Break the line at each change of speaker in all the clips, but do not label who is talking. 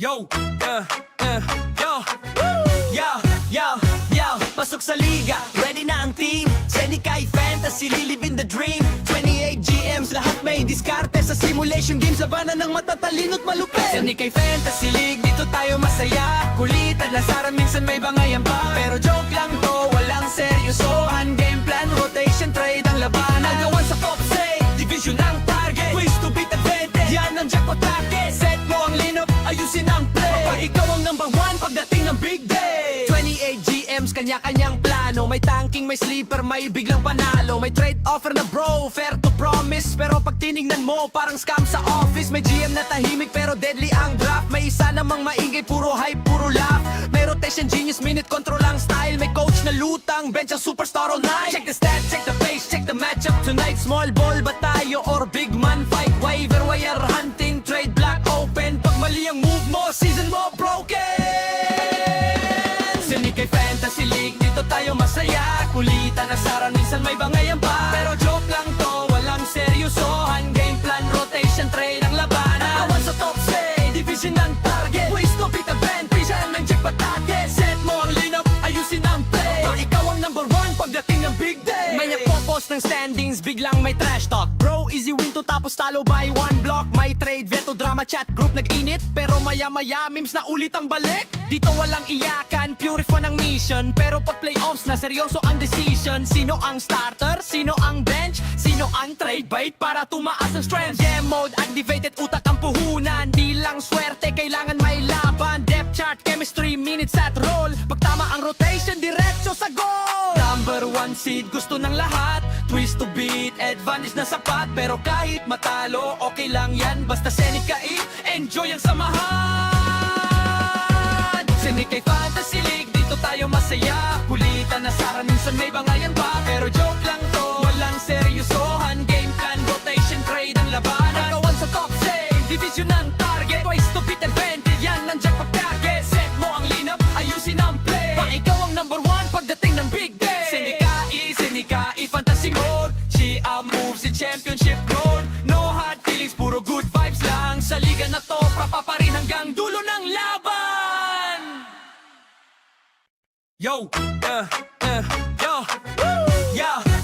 Yo, yo, yo, pasok sa liga, ready na ang team. Senikay Fantasy, lilibin the dream. 28 GMs, lahat may diskarte sa simulation games. Labanan ng matatalino't malupit. Senikay Fantasy League, dito tayo masaya. Kulitan na sara, minsan may bangayan pa. Pero joke lang to, walang seryosohan. Game plan, rotation, trade ang labanan. Agawan sa top say, division ang target. Ways to beat advantage, yan ang jackpot bracket. Set mo ang lineup, ayusin ang play. Kapag ikaw ang number one pagdating ng big day. 28 GMs, kanya-kanyang plano. May tanking, may sleeper, may biglang panalo. May trade offer na bro, fair to promise. Pero pag tinignan mo, parang scam sa office. May GM na tahimik pero deadly ang draft. May isa namang maingay, puro hype, puro laugh. May rotation genius, minute control ang style. May coach na lutang, bench ang superstar all night. Check the stats, check the pace, check the matchup tonight. Small ball ba tayo or big man fight? Waiver wire hunting, trade block open. Pag mali ang move mo, season mo broken. Senikay Fantasy League, dito tayo masaya. Kulitan na sara, minsan may bangayan pa. Pero joke lang to, walang seryosohan. Game plan, rotation, trade ang labanan. Awan sa top say, division ang target. Ways to beat advantage, yan ang jackpot bracket. Set mo ang lineup, ayusin ang play. Pag ikaw ang number one pagdating ng big day. May nagpo-post ng standings, biglang may trash talk. Bro, easy win to tapos talo by one block. May trade, veto, drama, chat group nag-init. Pero maya-maya, memes na ulit ang balik. Dito walang iyakan, pure fun ang mission. Pero pag playoffs na, seryoso ang decision. Sino ang starter? Sino ang bench? Sino ang trade bait para tumaas ang strength? Game mode, activated, utak ang puhunan. Di lang swerte, kailangan may laban. Depth chart, chemistry, minutes at roll. Pag tama ang rotation, diretso sa goal. Number one seed, gusto ng lahat. Twist to beat, advantage na sapat. Pero kahit matalo, okay lang yan. Basta Senikay, enjoy ang samahan. Senikay Fantasy League, dito tayo masaya. Kulitan na sara, minsan may bangayan pa. Pero joke lang to, walang seryosohan. Game plan, rotation, trade ang labanan. Agawan sa top say, division ang target. Twice to beat advantage, yan ang jackpot bracket. Set mo ang lineup, ayusin ang play. Pag ikaw ang number one pagdating ng big day. Senikay Fantasy Mode. Chia moves in championship road. No hard feelings, puro good vibes lang. Sa liga na to, pa rin hanggang dulo ng laban. Yo,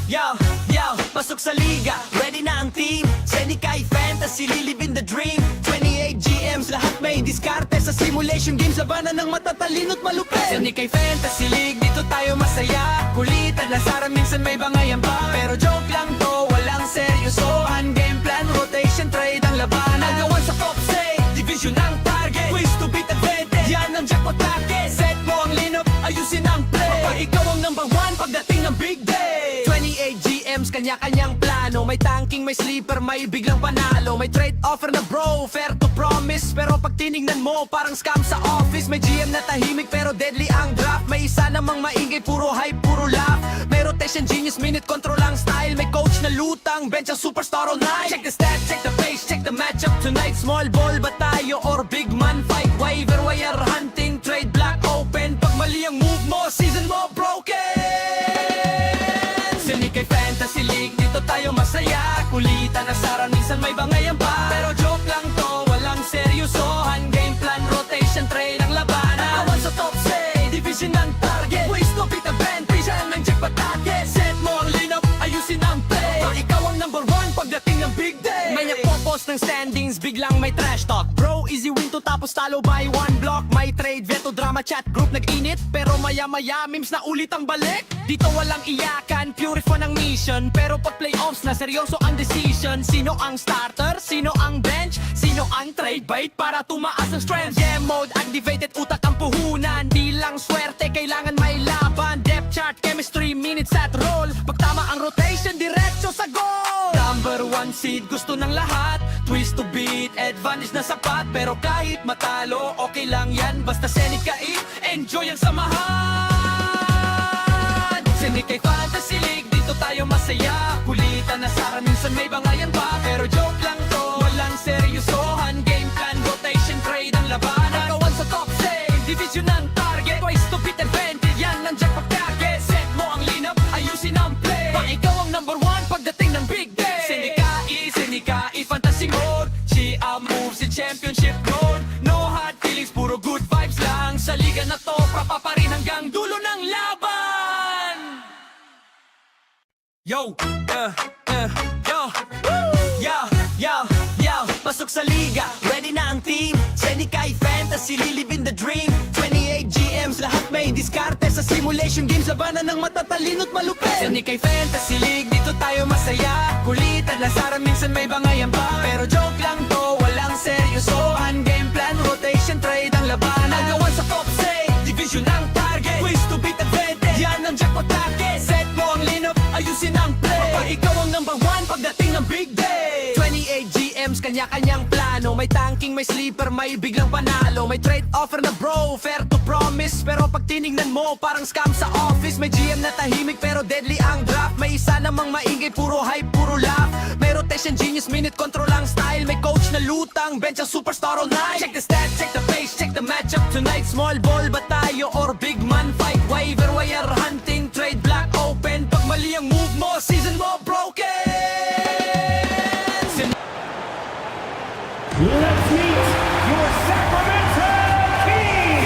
yo, pasok sa liga, ready na ang team. Senikay Fantasy, lilibin the dream. 28 GMs, lahat may diskarte sa simulation games. Labanan ng matatalino't malupit. Senikay Fantasy League, dito tayo masaya. Kulitan na sara, minsan may bangayan pa. Pero joke lang to, walang seryosohan. Game plan, rotation, trade ang labanan. Agawan sa top say, division ang target. Ways to beat advantage, yan ang jackpot bracket. Set mo ang lineup, ayusin ang play. Kapag ikaw ang number one pagdating ng big day. 28 GMs, kanya-kanyang plano. May tanking, may sleeper, may biglang panalo. May trade offer na bro, fair to promise. Pero pag tinignan mo, parang scam sa office. May GM na tahimik pero deadly ang draft. May isa namang maingay, puro hype, puro laugh. May rotation genius, minute control ang style. May coach na lutang, bench ang superstar all night. Check the stats, check the pace, check the matchup tonight. Small ball ba tayo or big man fight? Waiver wire hunting, trade block open. Pag mali ang move mo, season mo broken. Senikay Fantasy League, dito tayo masaya. Kulitan na sara, minsan may bangayan pa. Pero joke lang to, walang seryosohan. Game plan, rotation, trade ang labanan. Awan sa top say, division ang target. Ways to beat advantage, yan ang jackpot bracket. Set mo ang lineup, ayusin ang play. Pag ikaw ang number one pagdating ng big day. May nagpo-post ng standings, biglang may trash talk. Bro, easy win to tapos talo by one block. May trade, veto, drama, chat group nag-init. Pero maya-maya, memes na ulit ang balik. Dito walang iyakan, pure fun ang mission. Pero pag playoffs na, seryoso ang decision. Sino ang starter? Sino ang bench? Sino ang trade bait para tumaas ang strength? Game mode, activated, utak ang puhunan. Di lang swerte, kailangan may laban. Depth chart, chemistry, minutes at roll. Pag tama ang rotation, diretso sa goal. Number one seed, gusto ng lahat. Twist to beat, advantage na sapat. Pero kahit matalo, okay lang yan. Basta Senikay, enjoy ang samahan. Senikay Fantasy League, dito tayo masaya. Kulitan na sara, minsan may bangayan pa. Pero joke lang to, walang seryosohan. Game plan, rotation, trade ang labanan. Agawan sa top say, division ang target. Twice to beat advantage, yan ang jackpot bracket. Set mo ang lineup, ayusin ang play. Pag ikaw ang number one pagdating ng big day. Senikay Fantasy Mode. Chia moves in championship road. No hard feelings, go. Yo, pasok sa liga, ready na ang team. Senikay Fantasy, lilivin the dream. 28 GMs, lahat may diskarte. Sa simulation games, labanan ng matatalino't malupit. Senikay Fantasy League, dito tayo masaya. Kulitan lang sara, minsan may bangayan pa. Pero joke lang to, walang seryosohan. Game plan, rotation, trade ang labanan. Nagawan sa top say, division ang target. Quiz to beat advantage, yan ang jackpot target. Set mo ang lineup, ayusin ang play. Kapag ikaw ang number one, pagdating ng big day. 28 GMs, kanya-kanyang plano. May tanking, may sleeper, may biglang panalo. May trade offer na bro, fair to promise. Pero pag tinignan mo, parang scam sa office. May GM na tahimik, pero deadly ang draft. May isa namang maingay, puro hype, puro laugh. May rotation genius, minute control ang style. May coach na lutang, bench ang superstar all night. Check the stats, check the pace, check the matchup tonight. Small ball ba tayo or big man fight? Waiver wire hunting, trade block open. Pag mali ang move mo, season mo broken.
Let's meet your Sacramento Kings!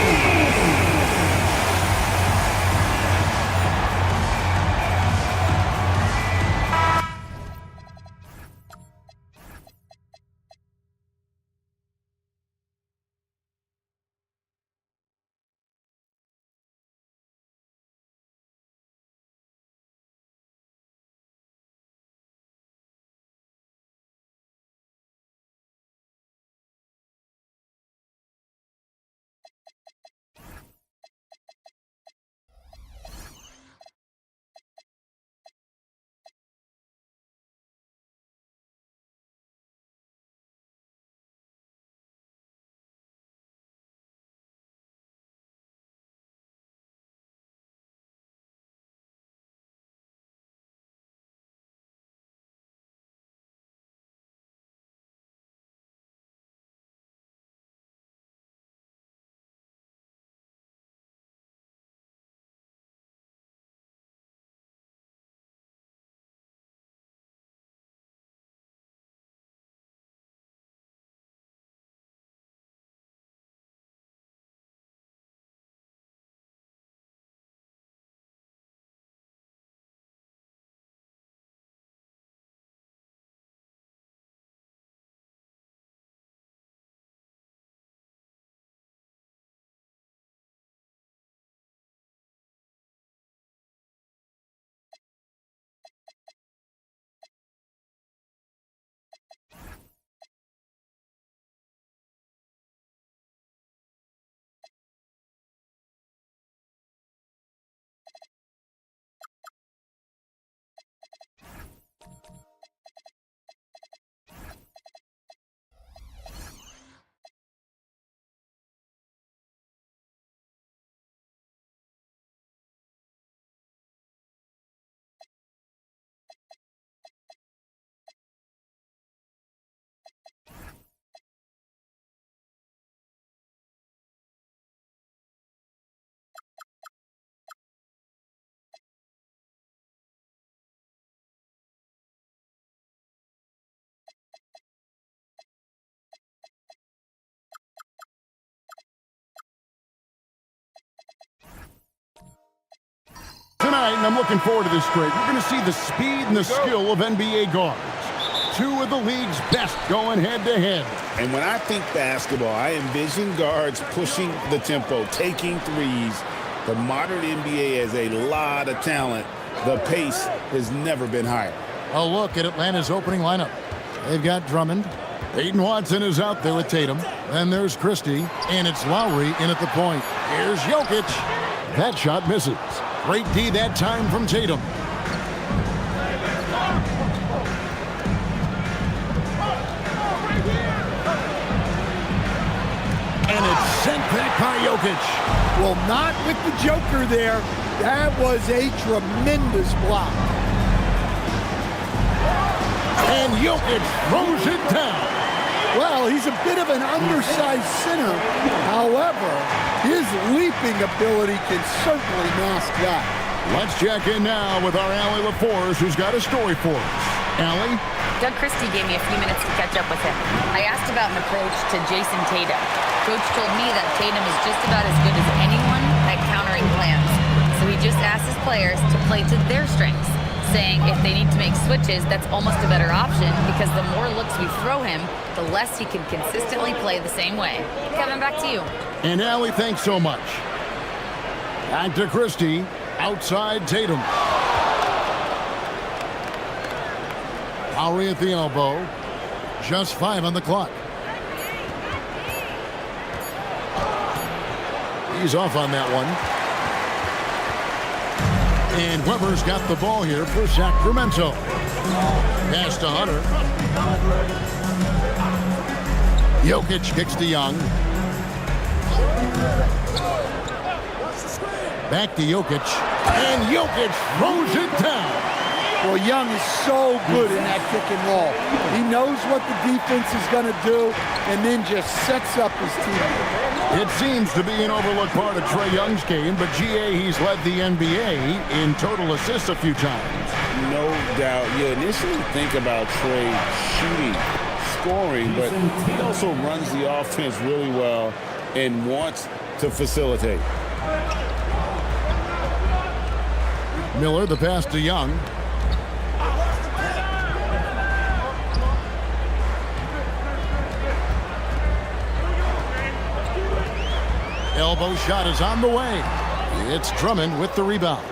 Tonight, and I'm looking forward to this straight, we're going to see the speed and the skill of NBA guards. Two of the league's best going head-to-head.
And when I think basketball, I envision guards pushing the tempo, taking threes. The modern NBA has a lot of talent. The pace has never been higher.
A look at Atlanta's opening lineup. They've got Drummond. Peyton Watson is out there with Tatum. Then there's Christie, and it's Lowry in at the point. Here's Jokic. That shot misses. Great D that time from Tatum. And it's sent back by Jokic.
Well, not with the Joker there. That was a tremendous block.
And Jokic throws it down.
Well, he's a bit of an undersized center. However, his leaping ability can certainly mask that.
Let's check in now with our Allie LaForce, who's got a story for us. Allie?
Doug Christie gave me a few minutes to catch up with him. I asked about an approach to Jason Tatum. Coach told me that Tatum is just about as good as anyone at countering plans. So he just asked his players to play to their strengths. saying if they need to make switches, that's almost a better option because the more looks we throw him, the less he can consistently play the same way. Kevin, back to you.
And Allie, thanks so much. Back to Christie. Outside Tatum. Lowry at the elbow. Just 5 on the clock. He's off on that one. And Weber's got the ball here for Sacramento. Pass to Hunter. Jokic kicks to Young. Back to Jokic. And Jokic throws it down.
Well, Young is so good in that pick and roll. He knows what the defense is going to do and then just sets up his team.
It seems to be an overlooked part of Trae Young's game, but GA, he's led the NBA in total assists a few times.
No doubt. You initially think about Trae shooting, scoring, but he also runs the offense really well and wants to facilitate.
Miller, the pass to Young. Elbow shot is on the way. It's Drummond with the rebound.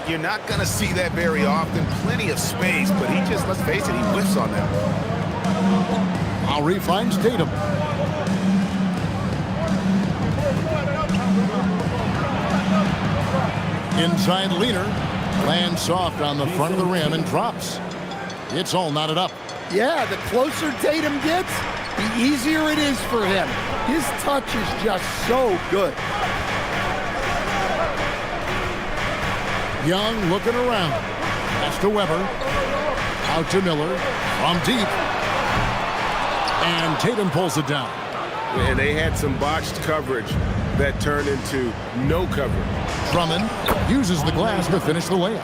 You're not going to see that very often. Plenty of space, but he just, let's face it, he whiffs on that.
Lowry finds Tatum. Inside leaner. Lands soft on the front of the rim and drops. It's all knotted up.
Yeah, the closer Tatum gets, the easier it is for him. His touch is just so good.
Young looking around. Pass to Weber. Out to Miller. From deep. And Tatum pulls it down.
And they had some botched coverage that turned into no coverage.
Drummond uses the glass to finish the layup.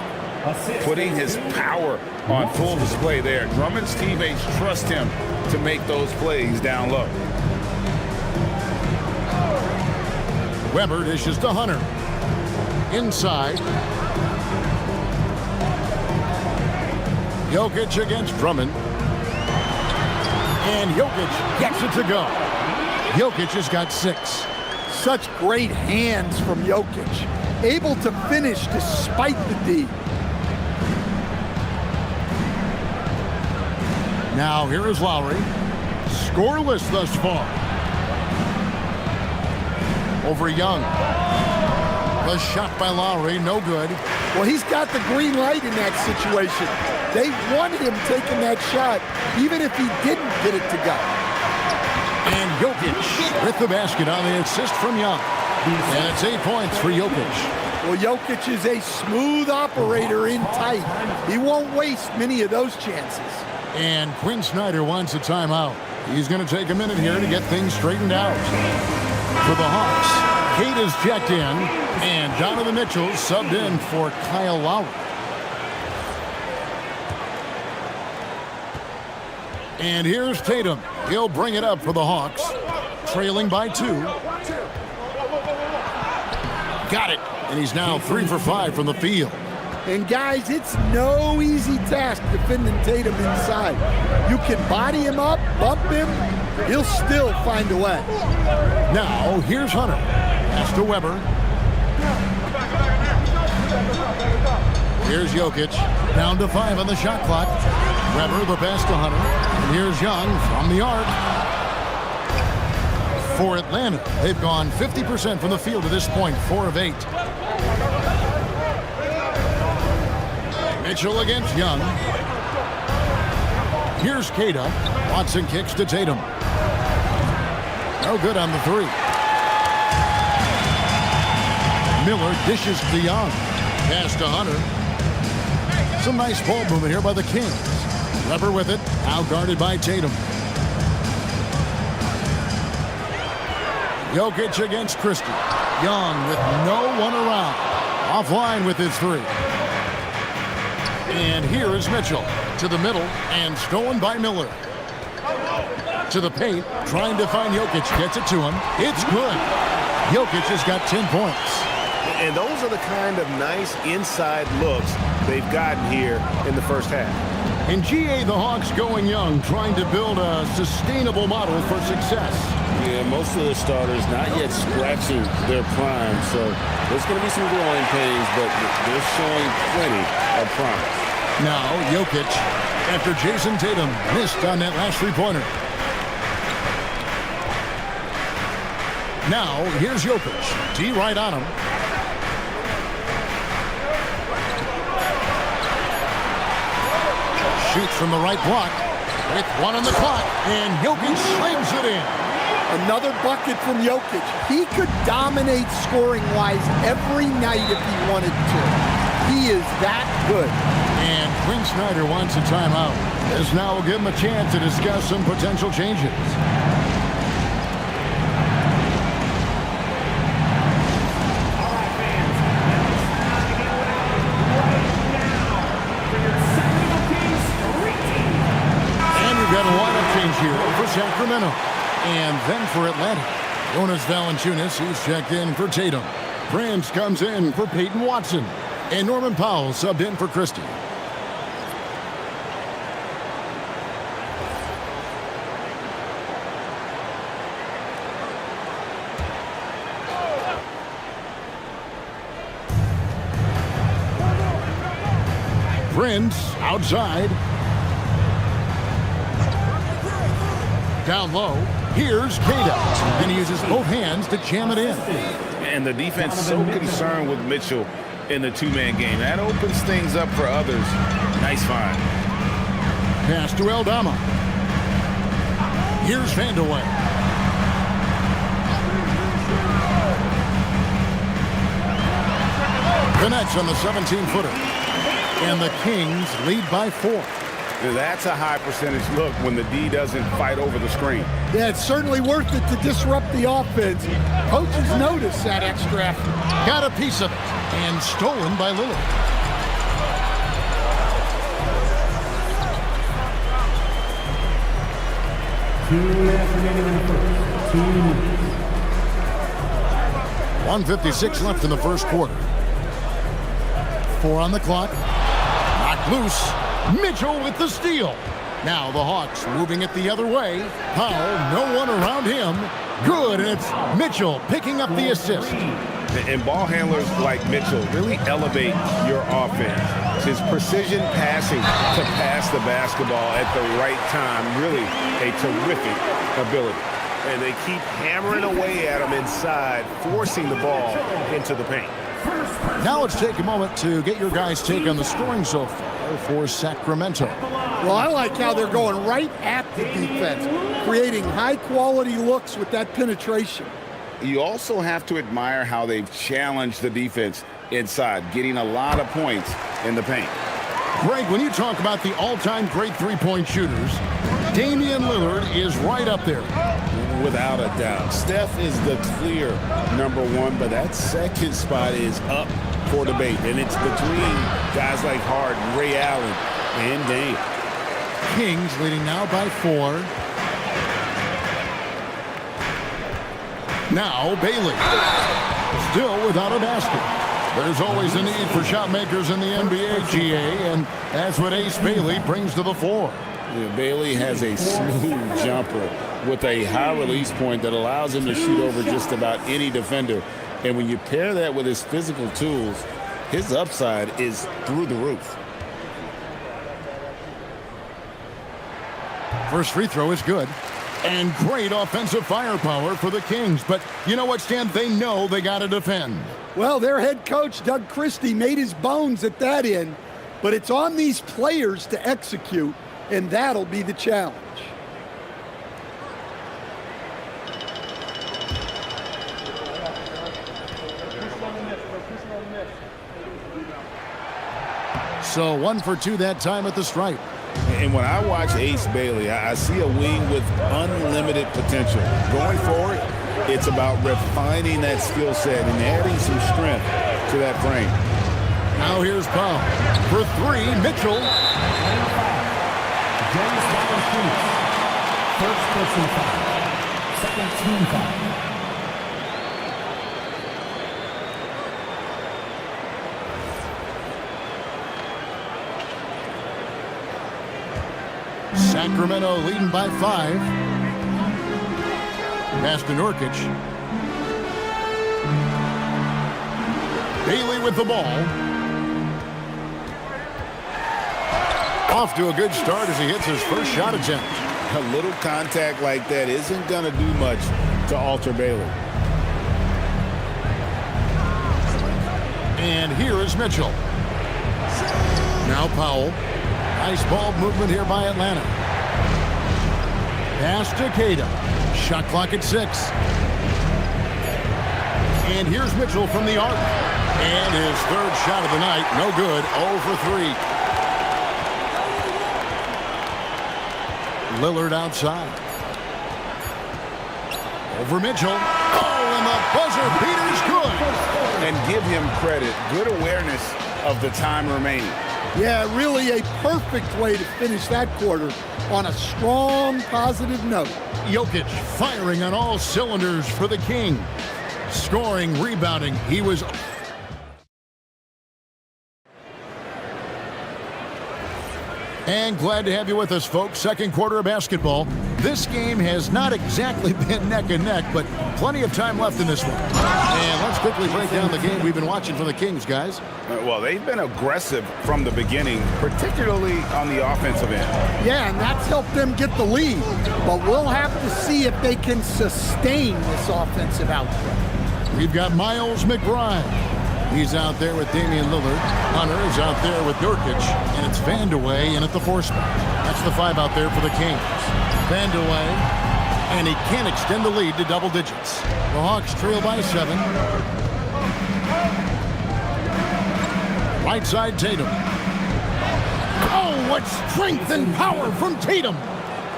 Putting his power on full display there. Drummond's teammates trust him to make those plays down low.
Weber dishes to Hunter. Inside. Jokic against Drummond. And Jokic gets it to go. Jokic has got 6.
Such great hands from Jokic. Able to finish despite the D.
Now here is Lowry. Scoreless thus far. Over Young. The shot by Lowry, no good.
Well, he's got the green light in that situation. They want him taking that shot, even if he didn't get it to go.
And Jokic with the basket on the assist from Young. And it's 8 points for Jokic.
Well, Jokic is a smooth operator in tight. He won't waste many of those chances.
And Quinn Snyder wants a timeout. He's going to take a minute here to get things straightened out. For the Hawks, Kate is checked in, and Donovan Mitchell subbed in for Kyle Lowry. And here's Tatum. He'll bring it up for the Hawks, trailing by 2. Got it. And he's now 3 for 5 from the field.
And guys, it's no easy task defending Tatum inside. You can body him up, bump him, he'll still find a way.
Now, here's Hunter. Pass to Weber. Here's Jokic. Down to 5 on the shot clock. Weber, the pass to Hunter. And here's Young from the arc. For Atlanta, they've gone 50% from the field to this point, 4 of 8. Mitchell against Young. Here's Cada. Watson kicks to Tatum. No good on the 3. Miller dishes to Young. Pass to Hunter. Some nice ball movement here by the Kings. Weber with it. Now guarded by Tatum. Jokic against Christie. Young with no one around. Offline with his 3. And here is Mitchell to the middle and stolen by Miller. To the paint, trying to find Jokic. Gets it to him. It's good. Jokic has got 10 points.
And those are the kind of nice inside looks
they've gotten here in the first half.
In GA, the Hawks going young, trying to build a sustainable model for success.
Yeah, most of the starters not yet scratching their prime, so there's going to be some growing pains, but they're showing plenty of promise.
Now, Jokic, after Jason Tatum missed on that last three-pointer. Now, here's Jokic. T right on him. Shoots from the right block with one on the clock, and Jokic slams it in.
Another bucket from Jokic. He could dominate scoring-wise every night if he wanted to. He is that good.
And Quinn Snyder wants a timeout. This now will give him a chance to discuss some potential changes. Here for Sacramento. And then for Atlanta, Jonas Valanciunas, he's checked in for Tatum. Prince comes in for Peyton Watson. And Norman Powell subbed in for Christie. Prince outside. Down low, here's Cada, and he uses both hands to jam it in.
And the defense so concerned with Mitchell in the two-man game. That opens things up for others. Nice find.
Pass to Aldama. Here's Vandeweghe. Connects on the 17-footer. And the Kings lead by 4.
That's a high percentage look when the D doesn't fight over the screen.
Yeah, it's certainly worth it to disrupt the offense. Coaches notice that extra effort.
Got a piece of it and stolen by Lillard.
Remaining in the first. 2 minutes.
1:56 left in the first quarter. 4 on the clock. Knocked loose. Mitchell with the steal. Now the Hawks moving it the other way. Powell, no one around him. Good, and it's Mitchell picking up the assist.
And ball handlers like Mitchell really elevate your offense. His precision passing to pass the basketball at the right time, really a terrific ability. And they keep hammering away at him inside, forcing the ball into the paint.
Now let's take a moment to get your guys' take on the scoring so far for Sacramento.
Well, I like how they're going right at the defense, creating high-quality looks with that penetration.
You also have to admire how they've challenged the defense inside, getting a lot of points in the paint.
Greg, when you talk about the all-time great three-point shooters, Damian Lillard is right up there.
Without a doubt. Steph is the clear #1, but that second spot is up for debate. And it's between guys like Harden, Ray Allen, and Dame.
Kings leading now by 4. Now Bailey. Still without a basket. There's always a need for shot makers in the NBA, GA, and that's what Ace Bailey brings to the floor.
Yeah, Bailey has a smooth jumper with a high release point that allows him to shoot over just about any defender. And when you pair that with his physical tools, his upside is through the roof.
First free throw is good. And great offensive firepower for the Kings. But you know what, Stan? They know they got to defend.
Well, their head coach, Doug Christie, made his bones at that end. But it's on these players to execute, and that'll be the challenge.
So 1 for 2 that time at the stripe.
And when I watch Ace Bailey, I see a wing with unlimited potential. Going forward, it's about refining that skill set and adding some strength to that frame.
Now here's Powell. For 3, Mitchell.
Jonas Valanciunas. First person foul. Second team foul.
Sacramento leading by 5. Pass to Nurkic. Bailey with the ball. Off to a good start as he hits his first shot attempt.
A little contact like that isn't going to do much to alter Bailey.
And here is Mitchell. Now Powell. Nice ball movement here by Atlanta. Pass to Cada. Shot clock at 6. And here's Mitchell from the arc. And his third shot of the night. No good. 0 for 3. Lillard outside. Over Mitchell. Oh, and the buzzer beater's good.
And give him credit. Good awareness of the time remaining.
Yeah, really a perfect way to finish that quarter on a strong, positive note.
Jokic firing on all cylinders for the King. Scoring, rebounding. He was... And glad to have you with us, folks. Second quarter of basketball. This game has not exactly been neck and neck, but plenty of time left in this one. And let's quickly break down the game we've been watching from the Kings, guys.
Well, they've been aggressive from the beginning, particularly on the offensive end.
Yeah, and that's helped them get the lead. But we'll have to see if they can sustain this offensive output.
We've got Miles McBride. He's out there with Damian Lillard. Hunter is out there with Nurkic. And it's Vandeweghe in at the 4 spot. That's the 5 out there for the Kings. Vandeweghe. And he can't extend the lead to double digits. The Hawks trail by 7. Right side Tatum. Oh, what strength and power from Tatum.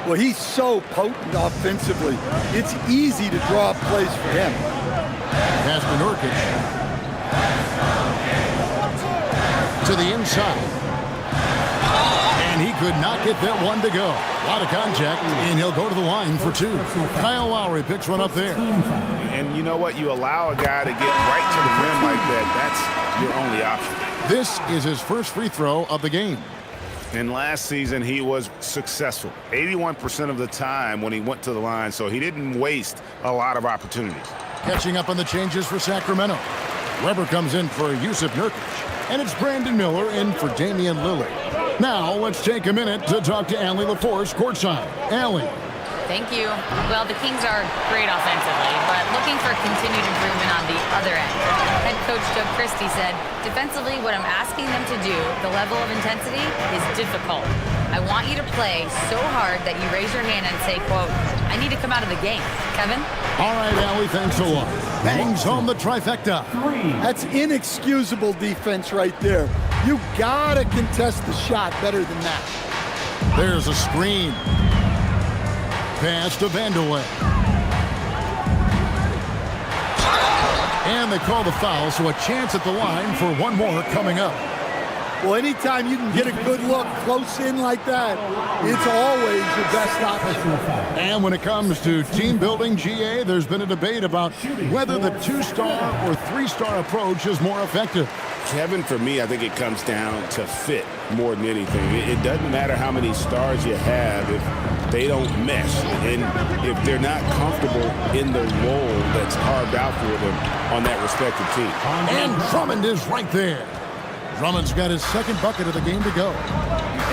Well, he's so potent offensively. It's easy to draw up plays for him.
Pass to Nurkic. To the inside. And he could not get that one to go. A lot of contact, and he'll go to the line for 2. Kyle Lowry picks one up there.
And you know what? You allow a guy to get right to the rim like that. That's your only option.
This is his first free throw of the game.
And last season, he was successful 81% of the time when he went to the line, so he didn't waste a lot of opportunities.
Catching up on the changes for Sacramento. Weber comes in for Yusuf Nurkic. And it's Brandon Miller in for Damian Lillard. Now, let's take a minute to talk to Allie LaForce courtside. Allie.
Thank you. Well, the Kings are great offensively, but looking for continued improvement on the other end. Head coach Doug Christie said, defensively, what I'm asking them to do, the level of intensity, is difficult. I want you to play so hard that you raise your hand and say, quote, I need to come out of the game. Kevin?
All right, Allie, thanks a lot. Bangs home the trifecta.
That's inexcusable defense right there. You gotta contest the shot better than that.
There's a screen. Pass to Vandeweghe. And they call the foul, so a chance at the line for one more coming up.
Well, anytime you can get a good look close in like that, it's always your best option.
And when it comes to team building, GA, there's been a debate about whether the 2-star or 3-star approach is more effective.
Kevin, for me, I think it comes down to fit more than anything. It doesn't matter how many stars you have if they don't mesh and if they're not comfortable in the role that's carved out for them on that respective team.
And Drummond is right there. Drummond's got his second bucket of the game to go.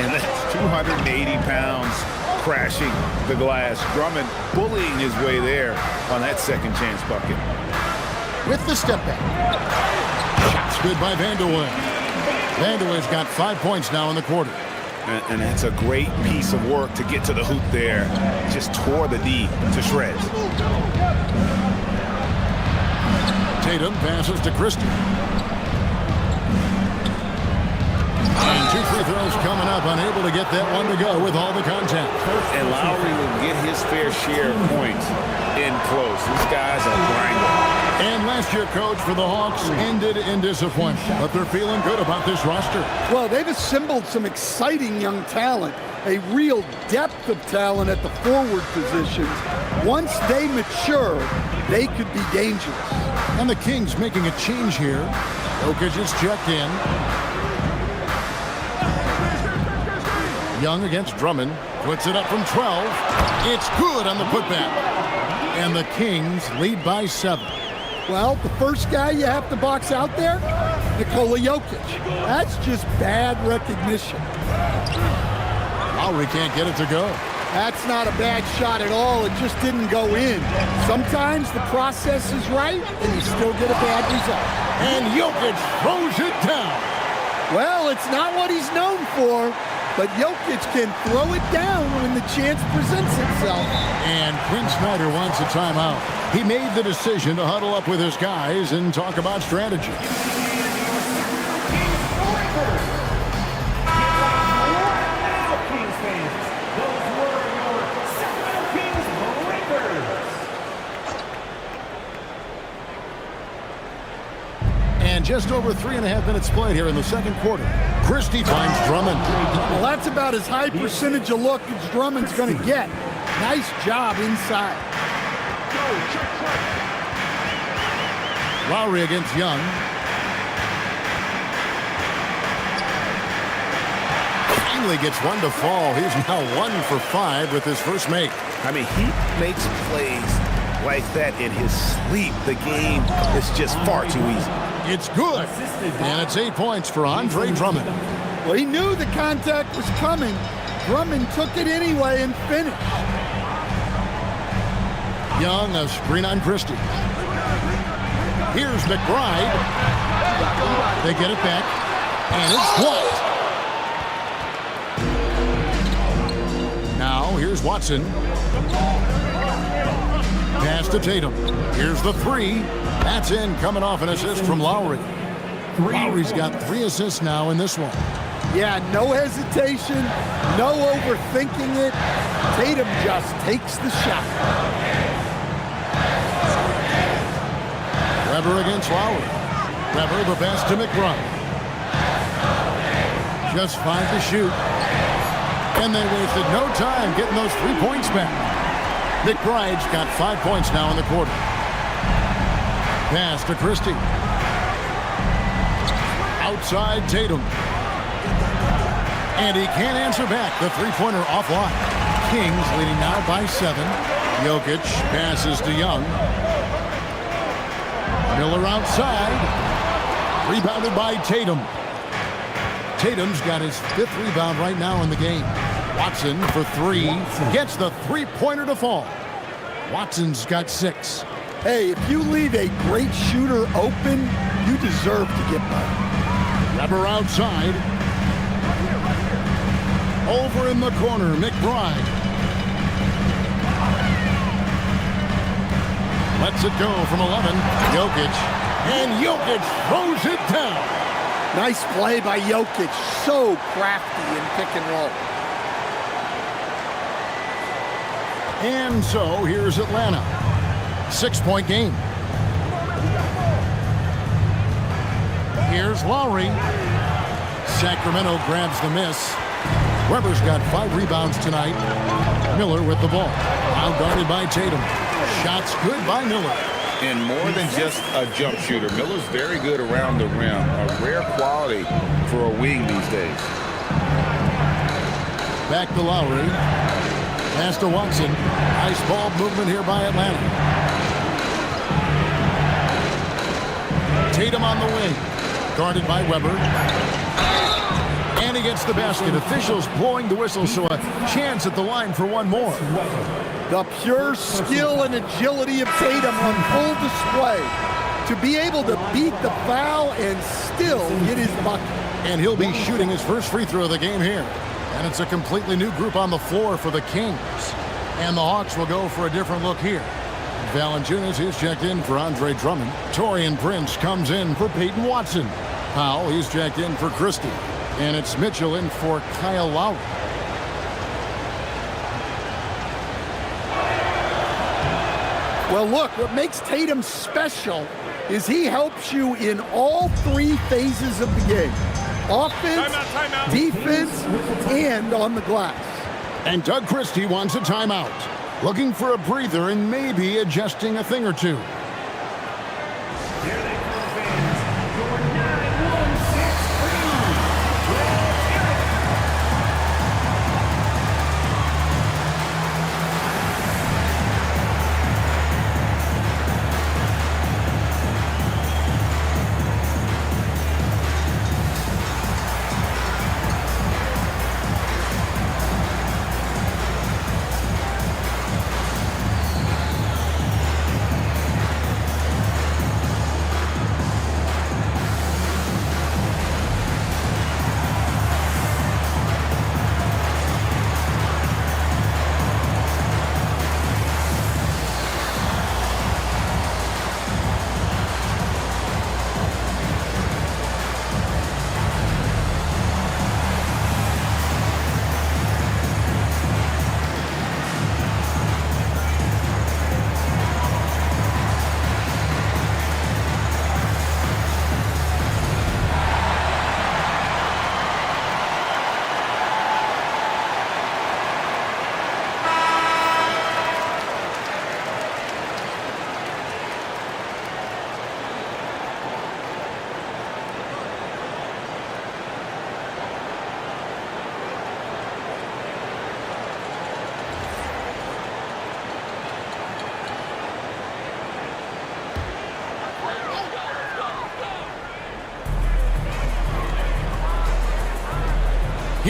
And that's 280 pounds crashing the glass. Drummond bullying his way there on that second chance bucket.
With the step back. Shots good by Vandeweghe. Vandeweghe's got 5 points now in the quarter.
And that's a great piece of work to get to the hoop there. Just tore the D to shreds.
Tatum passes to Christie. And 2 free throws coming up, unable to get that one to go with all the contact.
And Lowry will get his fair share of points in close. This guy's a grinder.
And last year, coach, for the Hawks ended in disappointment, but they're feeling good about this roster.
Well, they've assembled some exciting young talent, a real depth of talent at the forward positions. Once they mature, they could be dangerous.
And the Kings making a change here. Jokic is checked in. Young against Drummond. Puts it up from 12. It's good on the putback. And the Kings lead by 7.
Well, the first guy you have to box out there, Nikola Jokic. That's just bad recognition.
Lowry can't get it to go.
That's not a bad shot at all. It just didn't go in. Sometimes the process is right, and you still get a bad result.
And Jokic throws it down.
Well, it's not what he's known for, but Jokic can throw it down when the chance presents itself.
And Quinn Snyder wants a timeout. He made the decision to huddle up with his guys and talk about strategy. And just over 3.5 minutes played here in the second quarter. Christie finds Drummond.
Well, that's about as high percentage of look as Drummond's going to get. Nice job inside.
Lowry against Young. Finally gets one to fall. He's now 1 for 5 with his first make.
I mean, he makes plays like that in his sleep. The game is just far too easy.
It's good. And it's 8 points for Andre Drummond.
Well, he knew the contact was coming. Drummond took it anyway and finished.
Young, a screen on Christie. Here's McBride. They get it back. And it's blocked. Now, here's Watson. Pass to Tatum. Here's the 3. That's in, coming off an assist from Lowry. Lowry's got 3 assists now in this one.
Yeah, no hesitation, no overthinking it. Tatum just takes the shot.
Weber against Lowry. Weber the pass to McBride. Just 5 to shoot. And they wasted no time getting those 3 points back. McBride's got 5 points now in the quarter. Pass to Christie. Outside Tatum. And he can't answer back. The three-pointer offline. Kings leading now by 7. Jokic passes to Young. Miller outside. Rebounded by Tatum. Tatum's got his 5th rebound right now in the game. Watson for 3. Gets the three-pointer to fall. Watson's got 6.
Hey, if you leave a great shooter open, you deserve to get by.
Weber outside. Over in the corner, McBride. Lets it go from 11. Jokic. And Jokic throws it down.
Nice play by Jokic. So crafty in pick and roll.
And so here's Atlanta. 6-point game. Here's Lowry. Sacramento grabs the miss. Weber's got 5 rebounds tonight. Miller with the ball. Now guarded by Tatum. Shots good by Miller.
And more than just a jump shooter, Miller's very good around the rim. A rare quality for a wing these days.
Back to Lowry. Pass to Watson. Nice ball movement here by Atlanta. Tatum on the wing. Guarded by Weber. And he gets the basket. Officials blowing the whistle, so a chance at the line for one more.
The pure skill and agility of Tatum on full display. To be able to beat the foul and still get his bucket.
And he'll be shooting his first free throw of the game here. And it's a completely new group on the floor for the Kings. And the Hawks will go for a different look here. Valanciunas is checked in for Andre Drummond. Taurean Prince comes in for Peyton Watson. Powell, he's checked in for Christie. And it's Mitchell in for Kyle Lowry.
Well, look, what makes Tatum special is he helps you in all 3 phases of the game. Offense, defense, and on the glass.
And Doug Christie wants a timeout. Looking for a breather and maybe adjusting a thing or two.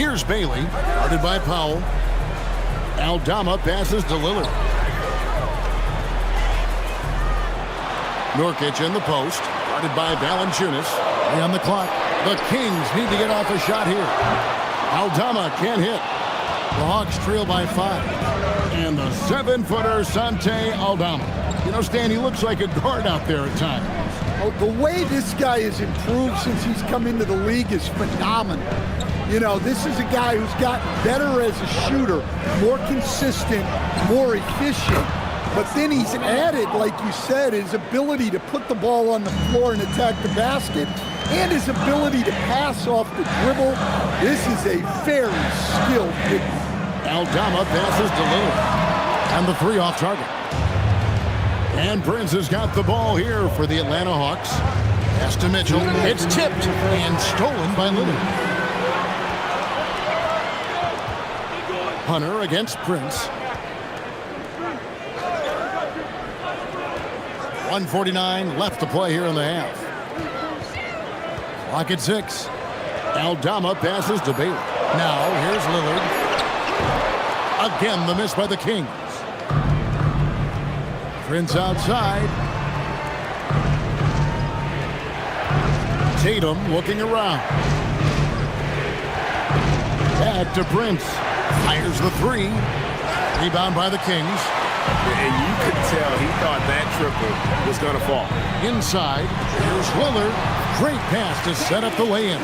Here's Bailey, guarded by Powell. Aldama passes to Lillard. Nurkic in the post, guarded by Valanciunas. 3 on the clock. The Kings need to get off a shot here. Aldama can't hit. The Hawks trail by 5. And the 7-footer, Sante Aldama. You know, Stan, he looks like a guard out there at times.
Oh, the way this guy has improved since he's come into the league is phenomenal. You know, this is a guy who's gotten better as a shooter, more consistent, more efficient. But then he's added, like you said, his ability to put the ball on the floor and attack the basket, and his ability to pass off the dribble. This is a very skilled big man.
Aldama passes to Lillard. And the 3 off target. And Prince has got the ball here for the Atlanta Hawks. Pass to Mitchell. It's tipped and stolen by Lillard. Hunter against Prince. 1:49 left to play here in the half. Clock at 6. Aldama passes to Bailey. Now here's Lillard. Again, the miss by the Kings. Prince outside. Tatum looking around. Back to Prince. Fires the 3. Rebound by the Kings.
And you could tell he thought that triple was going to fall.
Inside, here's Lillard. Great pass to set up the lay-in.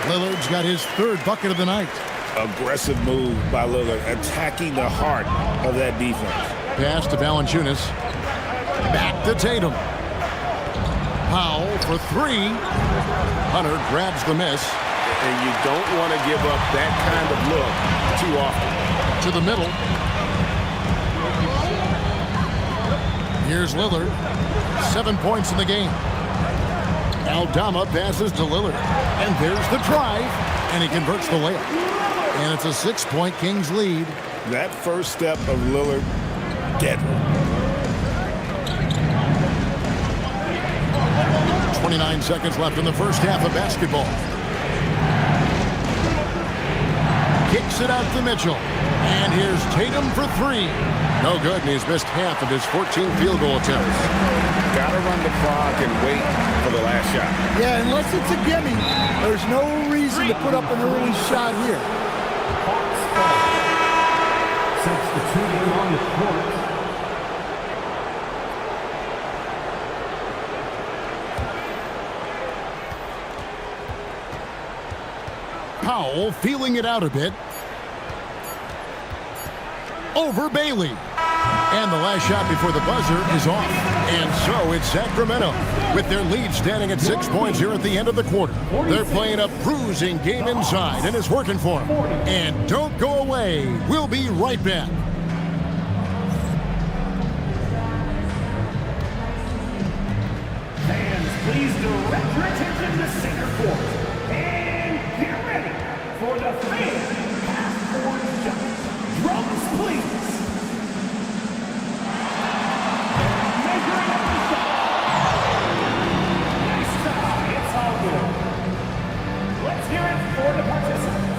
Lillard's got his 3rd bucket of the night.
Aggressive move by Lillard, attacking the heart of that defense.
Pass to Valanciunas. Back to Tatum. Powell for 3. Hunter grabs the miss.
And you don't want to give up that kind of look too often.
To the middle. Here's Lillard. 7 points in the game. Aldama passes to Lillard. And there's the drive. And he converts the layup. And it's a 6-point Kings lead.
That first step of Lillard, deadly.
29 seconds left in the first half of basketball. Kicks it out to Mitchell. And here's Tatum for 3. No good, and he's missed half of his 14 field goal attempts.
Got to run the clock and wait for the last shot.
Yeah, unless it's a gimme, there's no reason to put up an early shot here.
Substituting on the court.
Powell feeling it out a bit. Over Bailey. And the last shot before the buzzer is off. And so it's Sacramento with their lead standing at 6 points here at the end of the quarter. They're playing a bruising game inside, and it's working for them. And don't go away. We'll be right back.
Fans, please direct your attention to center court. And get ready for the fan half-court shot. Drums, please. Measuring up the shot. Nice try. It's all good. Let's hear it for the participants.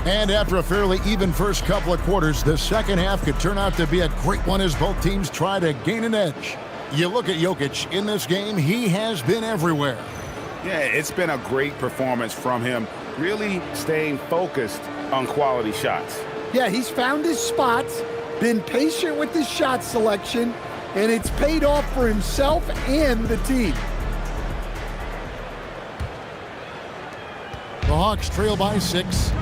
And after a fairly even first couple of quarters, the second half could turn out to be a great one as both teams try to gain an edge. You look at Jokic in this game, he has been everywhere.
Yeah, it's been a great performance from him really staying focused on quality shots.
Yeah, he's found his spots, been patient with his shot selection, and it's paid off for himself and the team.
The Hawks trail by 6.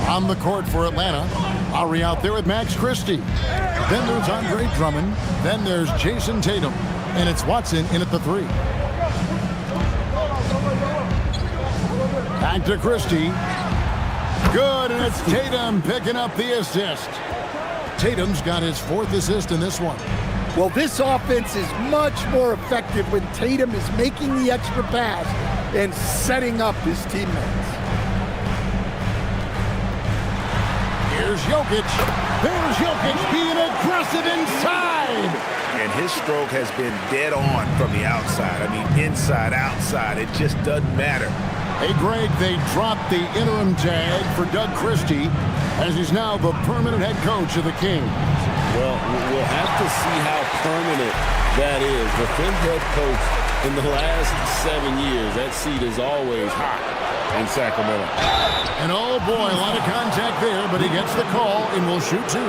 On the court for Atlanta. Lowry out there with Max Christie. Then there's Andre Drummond. Then there's Jason Tatum. And it's Watson in at the 3. Back to Christie. Good, and it's Tatum picking up the assist. Tatum's got his 4th assist in this one.
Well, this offense is much more effective when Tatum is making the extra pass and setting up his teammates.
Here's Jokic. There's Jokic being aggressive inside.
And his stroke has been dead on from the outside. I mean, inside, outside, it just doesn't matter.
Hey, Greg, they dropped the interim tag for Doug Christie as he's now the permanent head coach of the Kings.
Well, we'll have to see how permanent that is. The 5th head coach in the last 7 years, that seat is always hot in Sacramento.
And oh boy, a lot of contact there, but he gets the call and will shoot 2.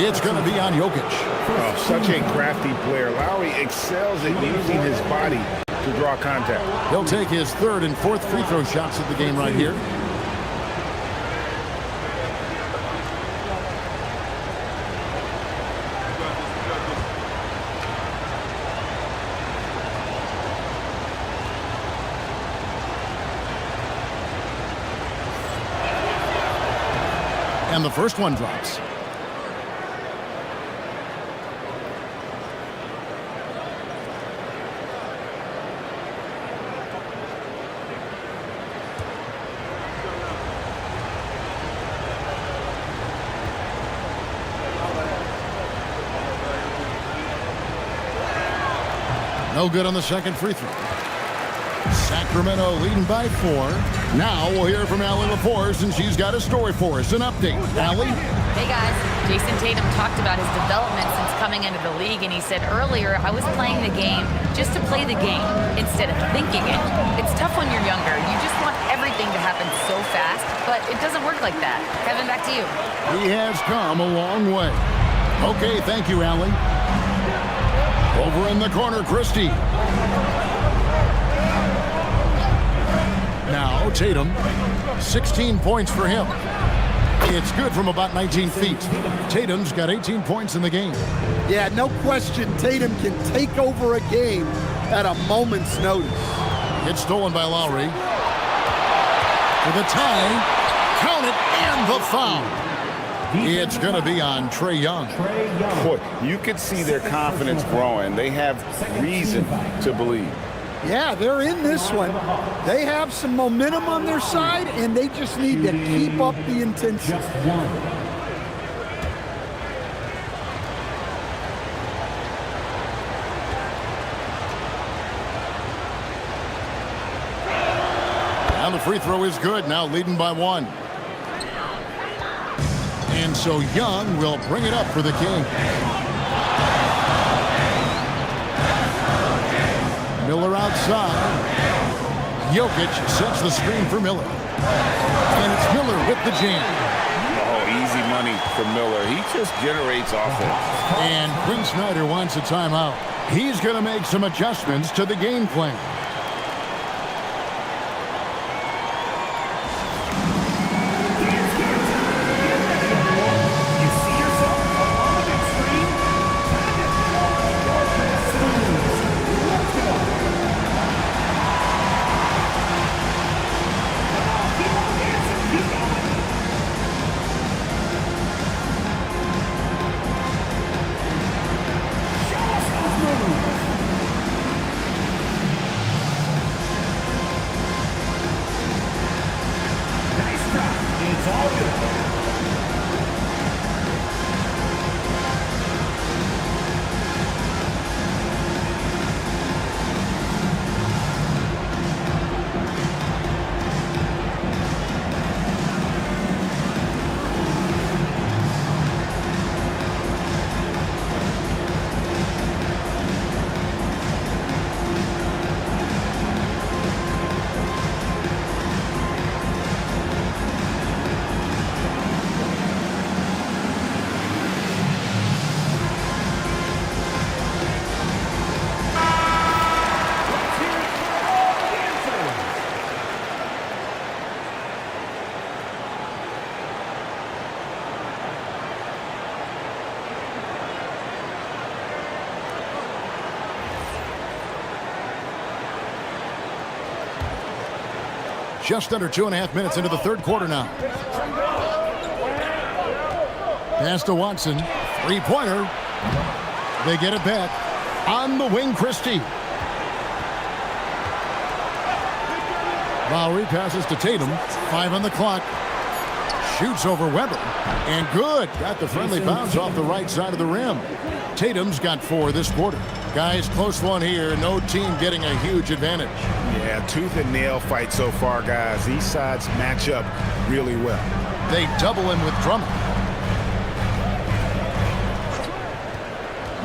It's going to be on Jokic.
Oh, such a crafty player. Lowry excels at using his body to draw contact.
He'll take his 3rd and 4th free throw shots of the game right here. And the first one drops. No good on the second free throw. Sacramento leading by 4. Now we'll hear from Allie LaForce, since she's got a story for us. An update. Allie?
Hey guys, Jason Tatum talked about his development since coming into the league, and he said earlier, I was playing the game just to play the game instead of thinking it. It's tough when you're younger. You just want everything to happen so fast, but it doesn't work like that. Kevin, back to you.
He has come a long way. Okay, thank you, Allie. Over in the corner, Christie. Now Tatum, 16 points for him. It's good from about 19 feet. Tatum's got 18 points in the game.
Yeah, no question, Tatum can take over a game at a moment's notice.
It's stolen by Lowry. For the tie, count it, and the foul. It's going to be on Trae Young.
Boy, you could see their confidence growing. They have reason to believe.
Yeah, they're in this one. They have some momentum on their side, and they just need to keep up the intensity.
And the free throw is good, now leading by 1. And so Young will bring it up for the King. Miller outside. Jokic sets the screen for Miller. And it's Miller with the jam.
Oh, easy money for Miller. He just generates offense.
And Quinn Snyder wants a timeout. He's going to make some adjustments to the game plan. Just under 2.5 minutes into the third quarter now. Pass to Watson. Three-pointer. They get it back. On the wing, Christie. Lowry passes to Tatum. 5 on the clock. Shoots over Weber. And good. Got the friendly bounce off the right side of the rim. Tatum's got 4 this quarter. Guys, close one here. No team getting a huge advantage.
Yeah, tooth and nail fight so far, guys. These sides match up really well.
They double him with Drummond.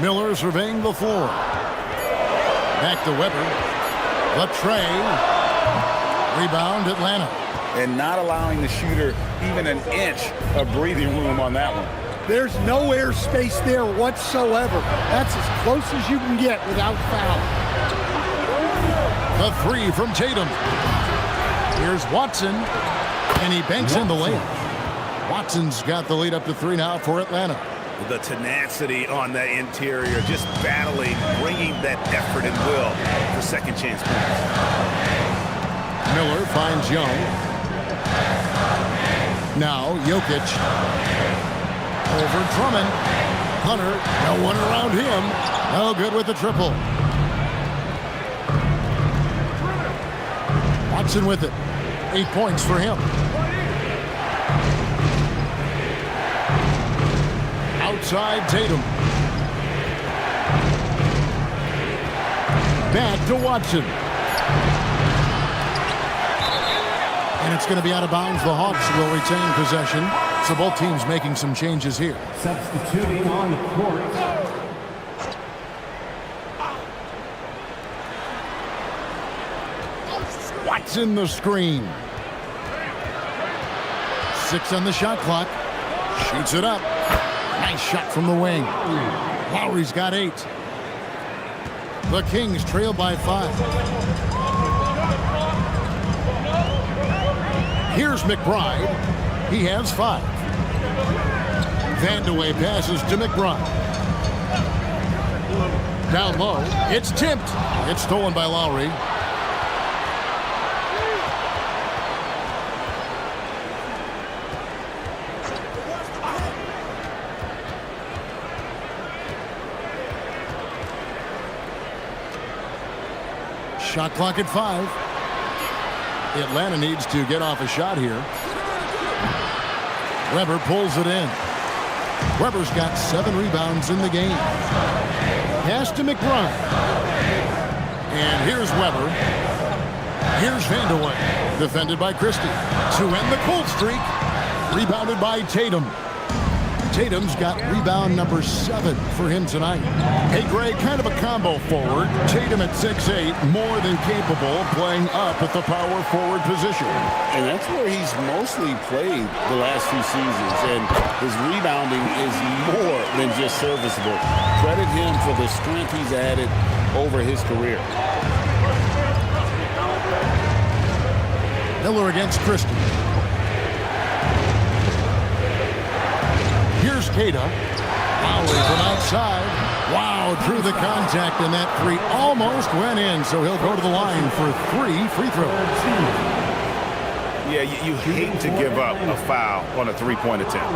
Miller surveying the floor. Back to Weber. Latrey. Rebound, Atlanta.
And not allowing the shooter even an inch of breathing room on that one.
There's no airspace there whatsoever. That's as close as you can get without foul.
The 3 from Tatum. Here's Watson, and he banks in the layup. Watson's got the lead up to 3 now for Atlanta.
The tenacity on the interior, just battling, bringing that effort and will for second chance points.
Miller finds Young. Now Jokic. Over Drummond. Hunter, no one around him. No good with the triple. Watson with it. 8 points for him. Outside Tatum. Back to Watson. And it's going to be out of bounds. The Hawks will retain possession. So both teams making some changes here.
Substituting on the court.
Watson the screen. 6 on the shot clock. Shoots it up. Nice shot from the wing. Lowry's got 8. The Kings trail by 5. Here's McBride. He has 5. Vandeweghe passes to McBride. Down low. It's tipped. It's stolen by Lowry. Shot clock at 5. Atlanta needs to get off a shot here. Weber pulls it in. Weber's got 7 rebounds in the game. Pass to McBride. And here's Weber. Here's Vandeweghe. Defended by Christie. To end the cold streak. Rebounded by Tatum. Tatum's got rebound number 7 for him tonight. Hey, Greg, kind of a combo forward. Tatum at 6'8", more than capable of playing up at the power forward position.
And that's where he's mostly played the last few seasons. And his rebounding is more than just serviceable. Credit him for the strength he's added over his career.
Miller against Christie. Here's Queta. Lowry from outside. Wow, drew the contact, and that 3 almost went in, so he'll go to the line for 3 free throws.
Yeah, you hate to give up a foul on a 3-point attempt.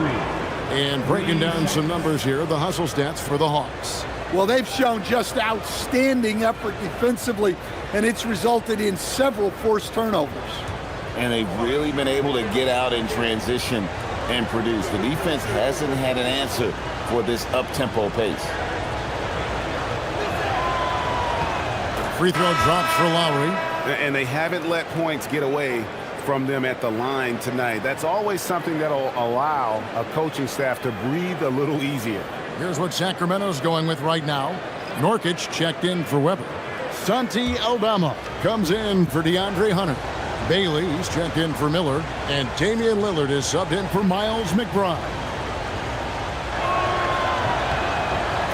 And breaking down some numbers here, the hustle stats for the Hawks.
Well, they've shown just outstanding effort defensively, and it's resulted in several forced turnovers.
And they've really been able to get out in transition and produce. The defense hasn't had an answer for this up-tempo pace.
Free throw drops for Lowry.
And they haven't let points get away from them at the line tonight. That's always something that'll allow a coaching staff to breathe a little easier.
Here's what Sacramento's going with right now. Nurkic checked in for Weber. Santi Aldama comes in for DeAndre Hunter. Bailey's checked in for Miller, and Damian Lillard is subbed in for Miles McBride.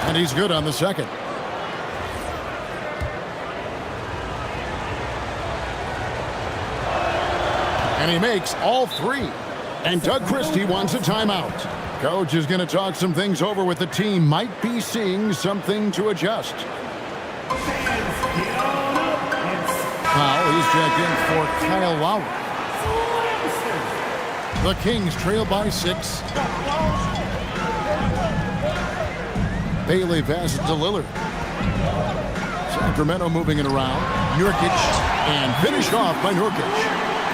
And he's good on the second. And he makes all 3. And Doug Christie wants a timeout. Coach is going to talk some things over with the team. Might be seeing something to adjust. Foul, he's checked in for Kyle Lowry. The Kings trail by 6. Bailey passes to Lillard. Sacramento moving it around. Nurkic, and finished off by Nurkic.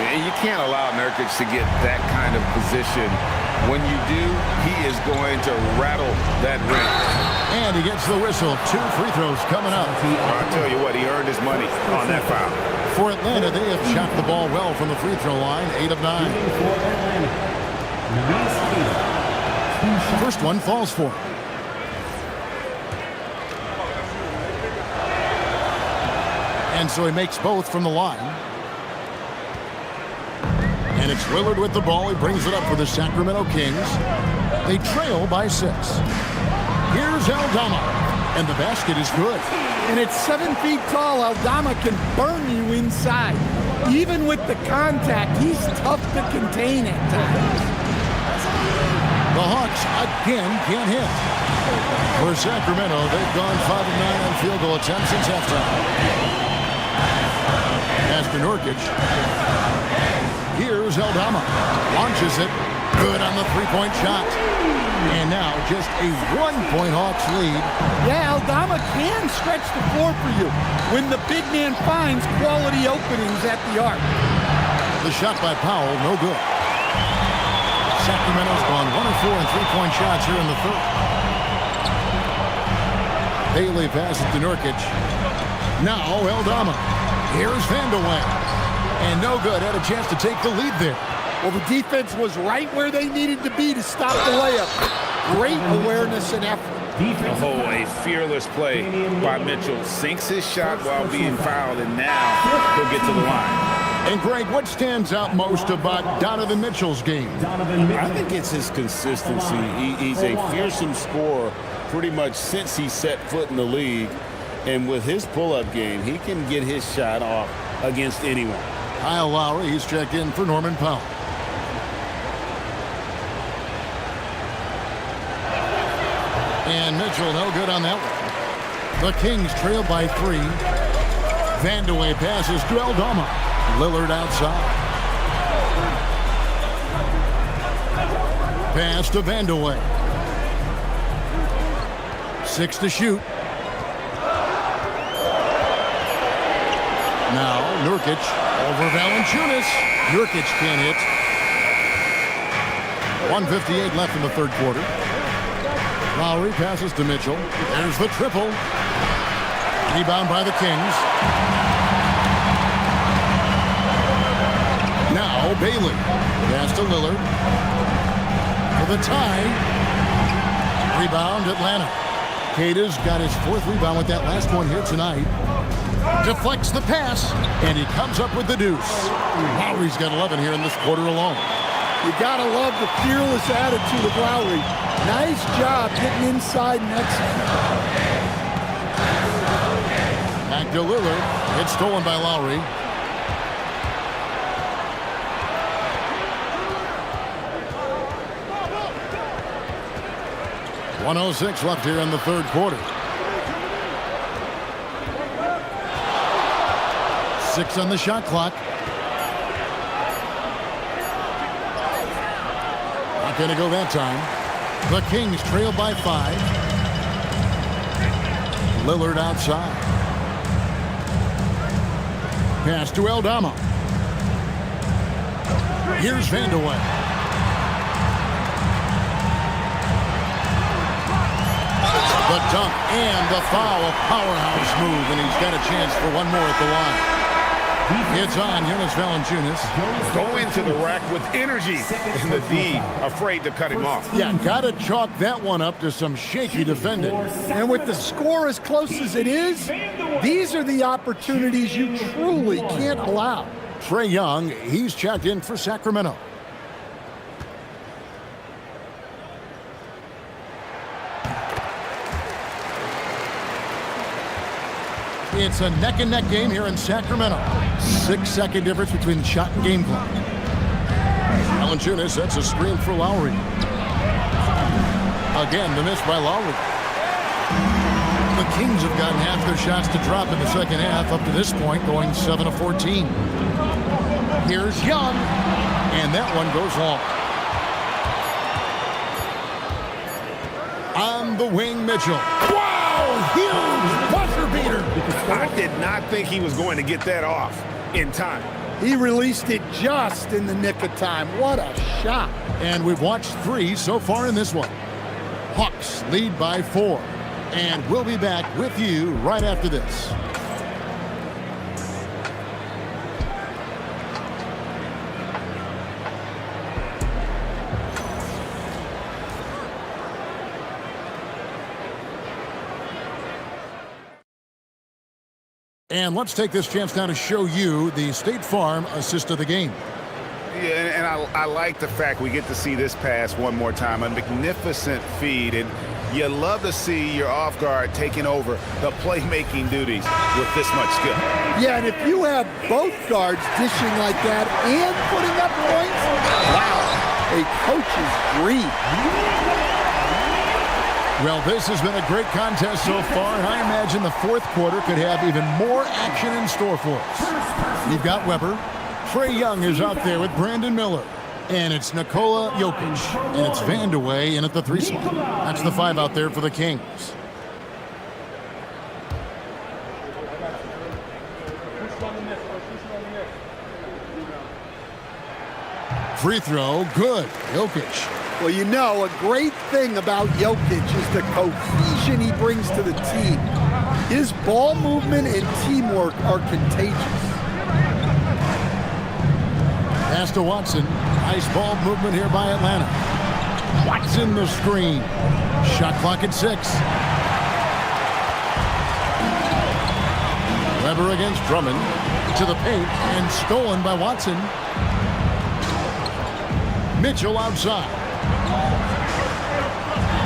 And you can't allow Nurkic to get that kind of position. When you do, he is going to rattle that rim.
And he gets the whistle. 2 free throws coming up.
I'll tell you what, he earned his money on that foul.
For Atlanta, they have shot the ball well from the free throw line. 8 of 9. First one falls for him. And so he makes both from the line. And it's Lillard with the ball. He brings it up for the Sacramento Kings. They trail by 6. Here's Aldama. And the basket is good.
And it's 7 feet tall. Aldama can burn you inside. Even with the contact, he's tough to contain at times.
The Hawks again can't hit. For Sacramento, they've gone 5 of 9 on field goal attempts since halftime. As for Nurkic, here's Aldama. Launches it. Good on the three-point shot. And now just a 1-point Hawks lead.
Yeah, Aldama can stretch the floor for you when the big man finds quality openings at the arc.
The shot by Powell, no good. Sacramento's gone 1 of 4 on three-point shots here in the third. Bailey passes to Nurkic. Now Aldama. Here's Vandeweghe. And no good. Had a chance to take the lead there.
Well, the defense was right where they needed to be to stop the layup. Great awareness and effort.
Oh, a fearless play by Mitchell. Sinks his shot while being fouled, and now he'll get to the line.
And Greg, what stands out most about Donovan Mitchell's game?
I think it's his consistency. He's a fearsome scorer pretty much since he set foot in the league. And with his pull-up game, he can get his shot off against anyone.
Kyle Lowry, he's checked in for Norman Powell. And Mitchell, no good on that one. The Kings trail by 3. Vandeweghe passes to Aldama. Lillard outside. Pass to Vandeweghe. 6 to shoot. Now Nurkic over Valanciunas. Nurkic can't hit. 1:58 left in the third quarter. Lowry passes to Mitchell. There's the triple. Rebound by the Kings. Now Bailey. Pass to Lillard. For the tie. Rebound Atlanta. Cada's got his 4th rebound with that last one here tonight. Deflects the pass, and he comes up with the deuce. Lowry's got 11 here in this quarter alone.
You gotta love the fearless attitude of Lowry. Nice job getting inside and executing.
Back to Lillard. It's stolen by Lowry. .106 left here in the third quarter. 6 on the shot clock. Not going to go that time. The Kings trail by 5. Lillard outside. Pass to Aldama. Here's Vandeweghe. The dunk and the foul. A powerhouse move, and he's got a chance for one more at the line. It's on Jonas Valanciunas.
Go into the rack with energy, and the D afraid to cut him off.
Yeah, got to chalk that one up to some shaky defending.
And with the score as close as it is, these are the opportunities you truly can't allow.
Trae Young, he's checked in for Sacramento. It's a neck-and-neck game here in Sacramento. 6-second difference between shot and game clock. Valanciunas sets a screen for Lowry. Again, the miss by Lowry. The Kings have gotten half their shots to drop in the second half up to this point, going 7 of 14. Here's Young, and that one goes long. On the wing, Mitchell. Wow, huge buzzer beater.
I did not think he was going to get that off in time.
He released it just in the nick of time. What a shot.
And we've watched 3 so far in this one. Hawks lead by 4. And we'll be back with you right after this. And let's take this chance now to show you the State Farm assist of the game.
Yeah, and I like the fact we get to see this pass one more time. A magnificent feed, and you love to see your off guard taking over the playmaking duties with this much skill.
Yeah, and if you have both guards dishing like that and putting up points, wow, a coach's dream.
Well, this has been a great contest so far, and I imagine the fourth quarter could have even more action in store for us. You've got Weber. Trae Young is out there with Brandon Miller. And it's Nikola Jokic. And it's Vandeweghe in at the 3 slot. That's the 5 out there for the Kings. Free throw, good. Jokic.
Well, you know, a great thing about Jokic is the cohesion he brings to the team. His ball movement and teamwork are contagious.
Pass to Watson. Nice ball movement here by Atlanta. Watson the screen. Shot clock at 6. Weber against Drummond. To the paint and stolen by Watson. Mitchell outside.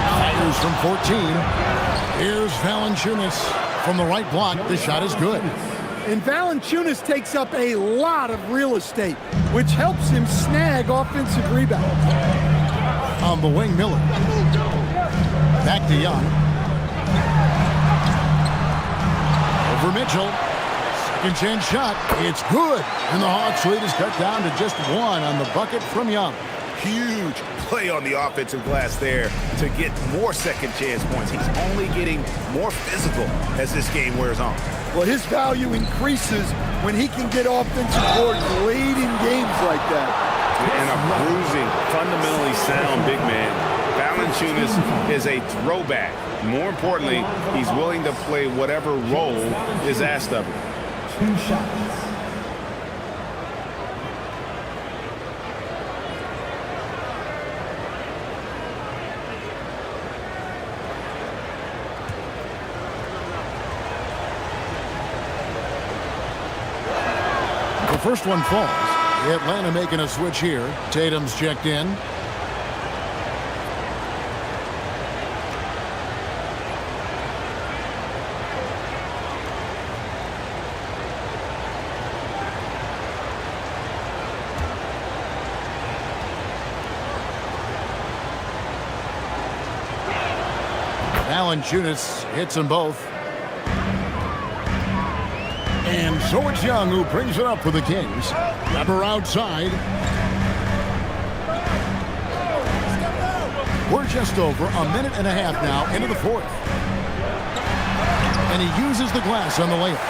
Fires from 14. Here's Valanciunas from the right block. The shot is good.
And Valanciunas takes up a lot of real estate, which helps him snag offensive rebounds.
On the wing, Miller. Back to Young. Over Mitchell. Second chance shot. It's good. And the Hawks lead is cut down to just 1 on the bucket from Young.
Huge play on the offensive glass there to get more second chance points. He's only getting more physical as this game wears on.
Well, his value increases when he can get offensive boards late in games like that.
And a bruising, fundamentally sound big man. Valanciunas is a throwback. More importantly, he's willing to play whatever role is asked of him.
2 shots.
The first one falls. Atlanta making a switch here. Tatum's checked in. Valanciunas hits them both. And so it's Young who brings it up for the Kings. Weber outside. We're just over a minute and a half now into the fourth. And he uses the glass on the layup.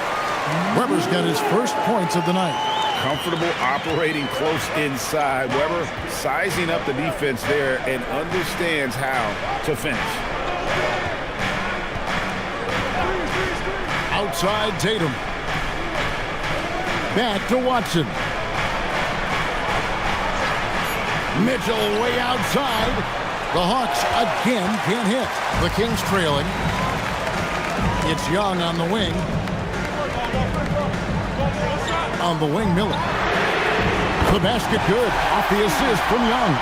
Weber's got his first points of the night.
Comfortable operating close inside. Weber sizing up the defense there and understands how to finish.
Outside Tatum. Back to Watson. Mitchell way outside. The Hawks again can't hit. The Kings trailing. It's Young on the wing. On the wing, Miller. The basket good. Off the assist from Young.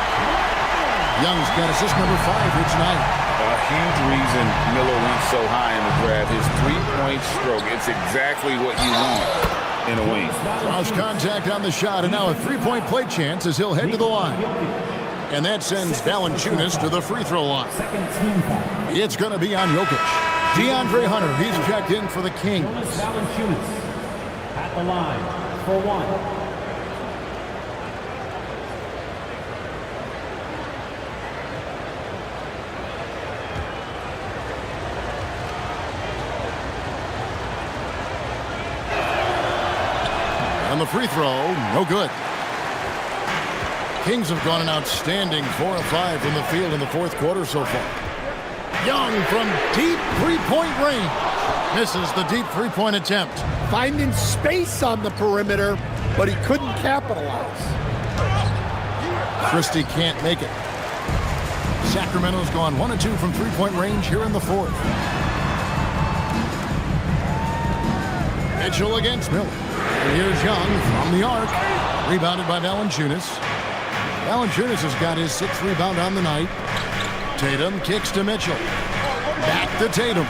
Young's got assist number 5 here tonight.
A huge reason Miller went so high in the draft. His three-point stroke. It's exactly what you want in a wing.
Cross contact on the shot, and now a three-point play chance as he'll head to the line. And that sends Valanciunas to the free throw line. It's going to be on Jokic. DeAndre Hunter, he's checked in for the Kings.
Valanciunas at the line for 1.
the free throw, no good. Kings have gone an outstanding 4 of 5 from the field in the fourth quarter so far. Young from deep three-point range. Misses the deep three-point attempt.
Finding space on the perimeter, but he couldn't capitalize.
Christie can't make it. Sacramento's gone 1 of 2 from three-point range here in the fourth. Mitchell against Miller. And here's Young from the arc. Rebounded by Valanciunas. Valanciunas has got his 6th rebound on the night. Tatum kicks to Mitchell. Back to Tatum.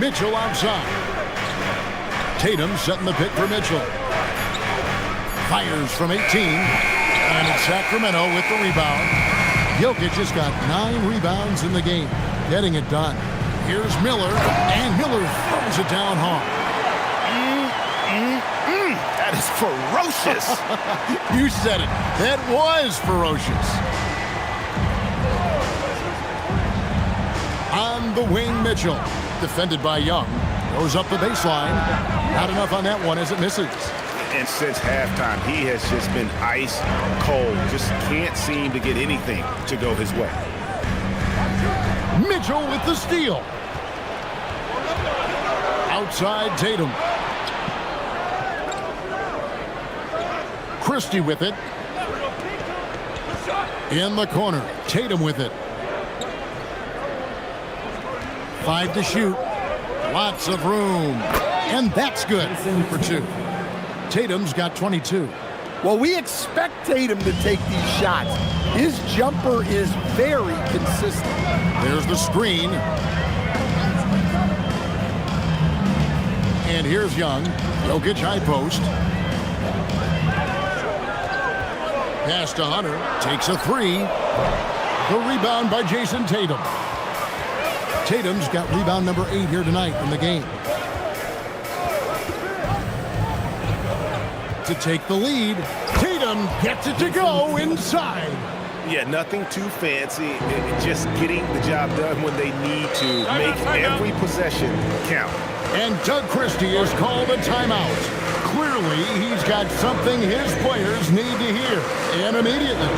Mitchell outside. Tatum setting the pick for Mitchell. Fires from 18. And it's Sacramento with the rebound. Jokic has got 9 rebounds in the game. Getting it done. Here's Miller. And Miller throws it down hard.
That is ferocious.
You said it. That was ferocious. On the wing, Mitchell. Defended by Young. Goes up the baseline. Not enough on that one as it misses.
And since halftime, he has just been ice cold. Just can't seem to get anything to go his way.
Mitchell with the steal. Outside Tatum. Christie with it. In the corner. Tatum with it. 5 to shoot. Lots of room. And that's good for 2. Tatum's got 22.
Well, we expect Tatum to take these shots. His jumper is very consistent.
There's the screen. And here's Young. Jokic high post. Pass to Hunter. Takes a 3. The rebound by Jason Tatum. Tatum's got rebound number 8 here tonight in the game. To take the lead, Tatum gets it to go inside.
Yeah, nothing too fancy. Just getting the job done when they need to. Make every possession count.
And Doug Christie has called a timeout. Clearly, he's got something his players need to hear, and immediately.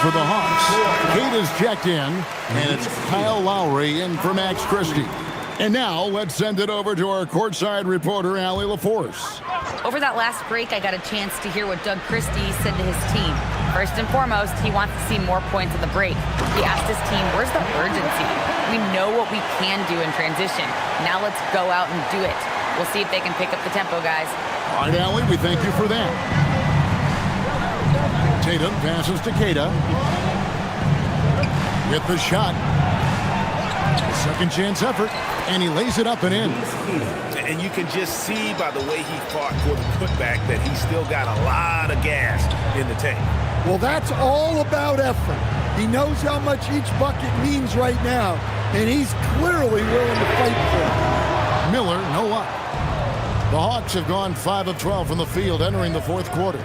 For the Hawks, Kate is checked in, and it's Kyle Lowry in for Max Christie. And now, let's send it over to our courtside reporter, Allie LaForce.
Over that last break, I got a chance to hear what Doug Christie said to his team. First and foremost, he wants to see more points at the break. He asked his team, where's the urgency? We know what we can do in transition. Now let's go out and do it. We'll see if they can pick up the tempo, guys.
All right, Allie, we thank you for that. Tatum passes to Keita. With the shot. Second chance effort, and he lays it up and in.
And you can just see by the way he fought for the putback that he's still got a lot of gas in the tank.
Well, that's all about effort. He knows how much each bucket means right now, and he's clearly willing to fight for it.
Miller, no luck. The Hawks have gone 5 of 12 from the field entering the fourth quarter.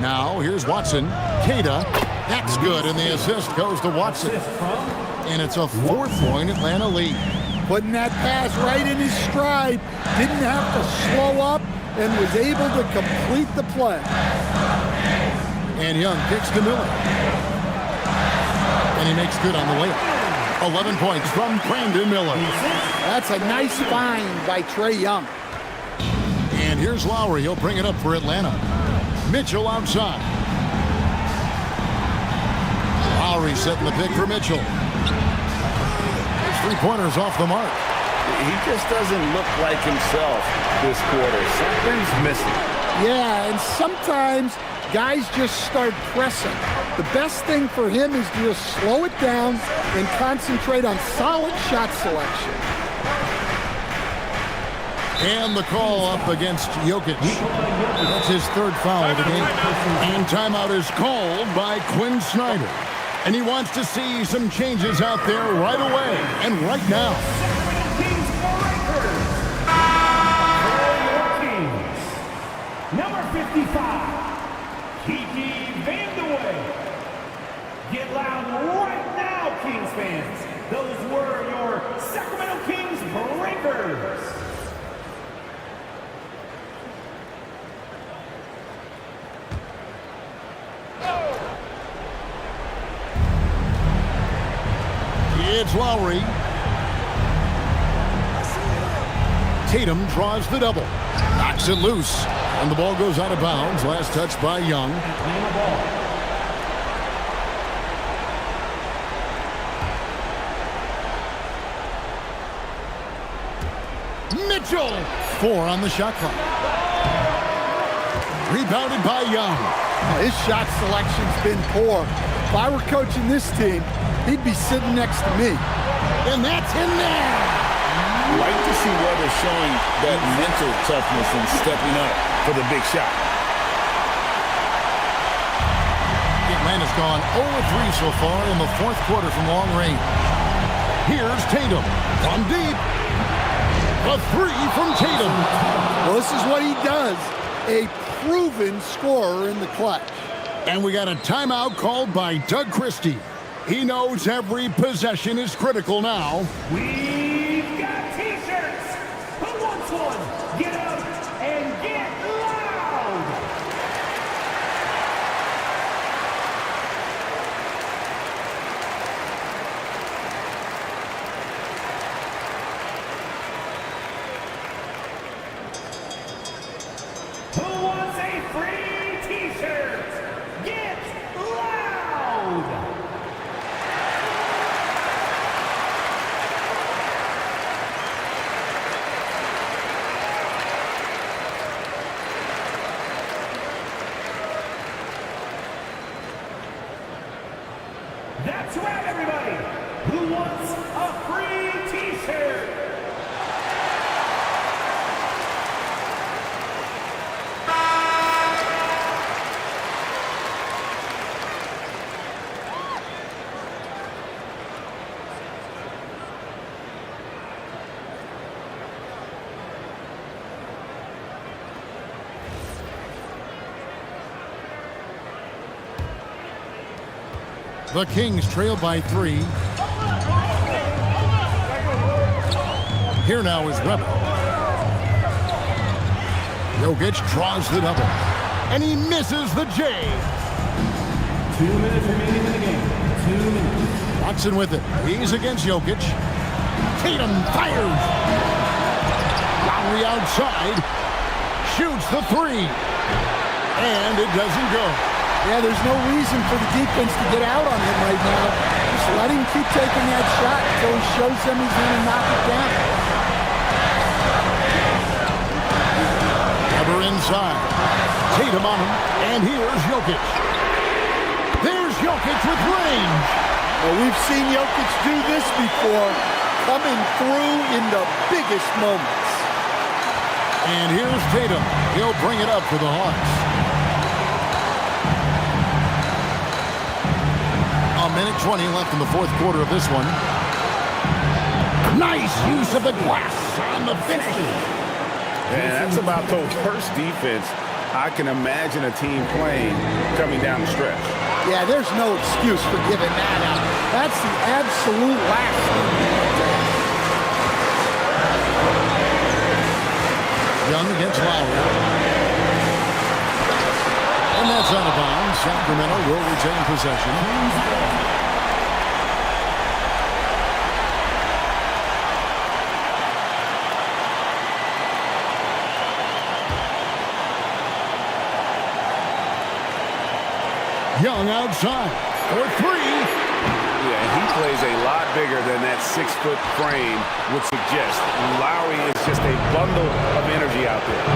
Now, here's Watson. Keita. That's good, and the assist goes to Watson. And it's a 4-point Atlanta lead.
putting that pass right in his stride. Didn't have to slow up and was able to complete the play.
And Young kicks to Miller. And he makes good on the layup. 11 points from Brandon Miller.
That's a nice find by Trae Young.
And here's Lowry. He'll bring it up for Atlanta. Mitchell outside. Lowry setting the pick for Mitchell. His three-pointers off the mark.
He just doesn't look like himself this quarter. Something's missing.
Yeah, and sometimes guys just start pressing. The best thing for him is to just slow it down and concentrate on solid shot selection.
And the call up against Jokic. That's his third foul of the game. And timeout is called by Quinn Snyder. And he wants to see some changes out there right away and right now.
Number 55, Kiki Vandeweghe. Get loud right now, Kings fans. Those were your Sacramento Kings breakers.
It's Lowry. Tatum draws the double. Knocks it loose. And the ball goes out of bounds. Last touch by Young. Mitchell. 4 on the shot clock. Rebounded by Young.
His shot selection's been poor. If I were coaching this team, he'd be sitting next to me.
And that's in there.
Like to see Weber showing that mental toughness and stepping up for the big shot.
Atlanta's gone 0-3 so far in the fourth quarter from long range. Here's Tatum from deep. A 3 from Tatum.
Well, this is what he does. A proven scorer in the clutch.
And we got a timeout called by Doug Christie. He knows every possession is critical now.
We've got t-shirts. Who wants one? Get up and get loud. Who wants a free t-shirt? Get loud. That's right, everybody. Who wants a free t-shirt?
The Kings trail by 3. Here now is Weber. Jokic draws the double. And he misses the J.
2 minutes remaining in the game. 2 minutes.
Watson with it. He's against Jokic. Tatum fires. Lowry outside. Shoots the 3. And it doesn't go.
Yeah, there's no reason for the defense to get out on him right now. Just let him keep taking that shot until he shows them he's going to knock it down.
Weber inside. Tatum on him. And here's Jokic. There's Jokic with range.
Well, we've seen Jokic do this before, coming through in the biggest moments.
And here's Tatum. He'll bring it up for the Hawks. A minute 20 left in the fourth quarter of this one. Nice use of the glass on the finish.
And that's about the worst defense I can imagine a team playing coming down the stretch.
Yeah, there's no excuse for giving that up. That's the absolute last thing.
Young against Lowry. And that's out of bounds. Sacramento will retain possession. Young outside for three.
Yeah, he plays a lot bigger than that 6-foot frame would suggest. Lowry is just a bundle of energy out there.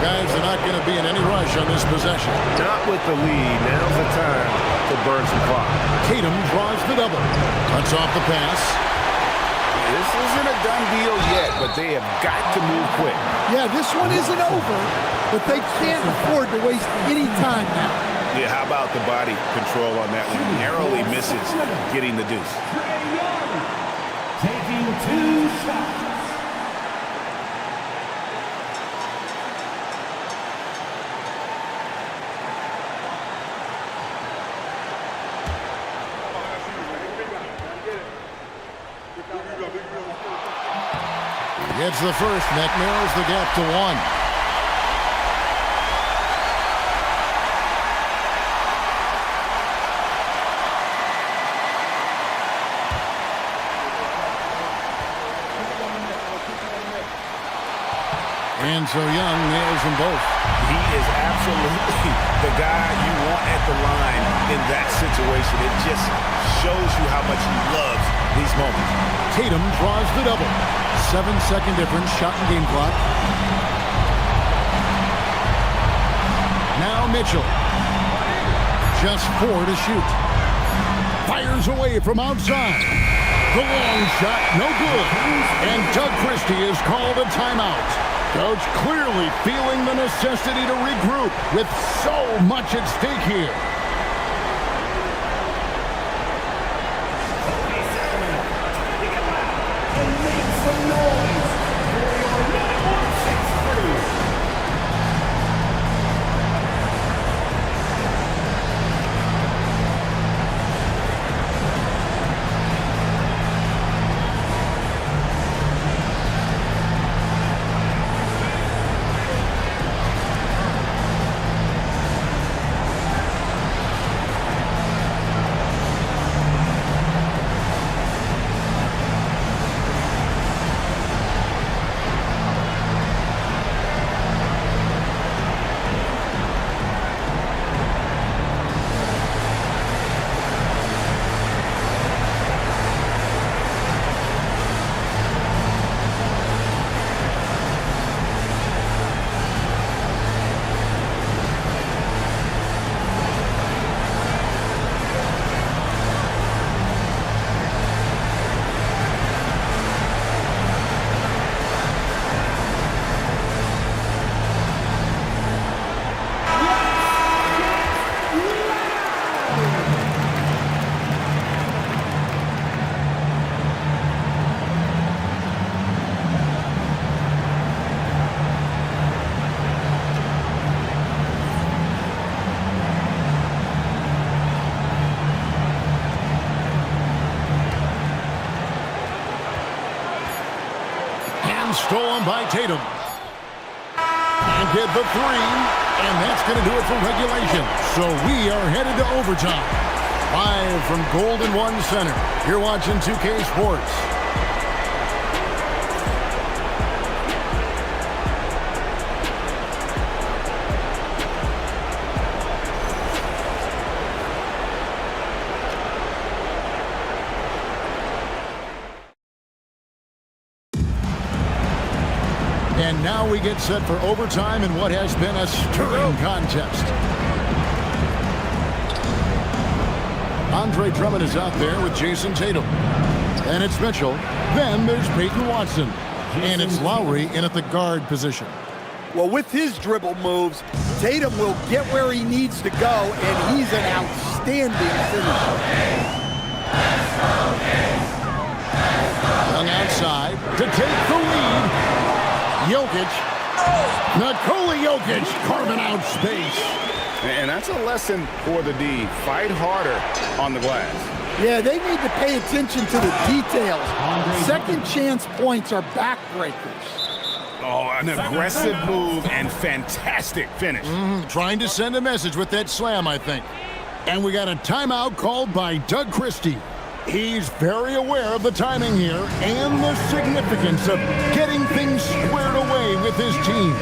Guys are not going to be in any rush on this possession.
Not with the lead. Now's the time to burn some clock.
Tatum draws the double. Cuts off the pass.
This isn't a done deal yet, but they have got to move quick.
Yeah, this one isn't over, but they can't afford to waste any time now.
Yeah, how about the body control on that one? Narrowly misses getting the deuce.
Taking 2 shots.
Gets the first, and that narrows the gap to 1. And so Young nails them both.
He is absolutely the guy you want at the line in that situation. It just shows you how much he loves these moments.
Tatum draws the double. 7-second difference, shot and game clock. Now Mitchell. Just 4 to shoot. Fires away from outside. The long shot, no good. And Doug Christie is called a timeout. Coach clearly feeling the necessity to regroup with so much at stake here.
And make some noise for your number 6 crew.
Stolen by Tatum. And get the 3. And that's going to do it for regulation. So we are headed to overtime. Live from Golden One Center. You're watching 2K Sports. And now we get set for overtime in what has been a stirring contest. Andre Drummond is out there with Jason Tatum. And it's Mitchell. Then there's Peyton Watson. And it's Lowry in at the guard position.
Well, with his dribble moves, Tatum will get where he needs to go, and he's an outstanding finisher.
Young outside to take the lead. Jokic. Nikola Jokic carving out space.
And that's a lesson for the D. Fight harder on the glass.
Yeah, they need to pay attention to the details. Second chance points are backbreakers.
Oh, an aggressive move and fantastic finish.
Trying to send a message with that slam, I think. And we got a timeout called by Doug Christie. He's very aware of the timing here and the significance of getting things squared away with his team.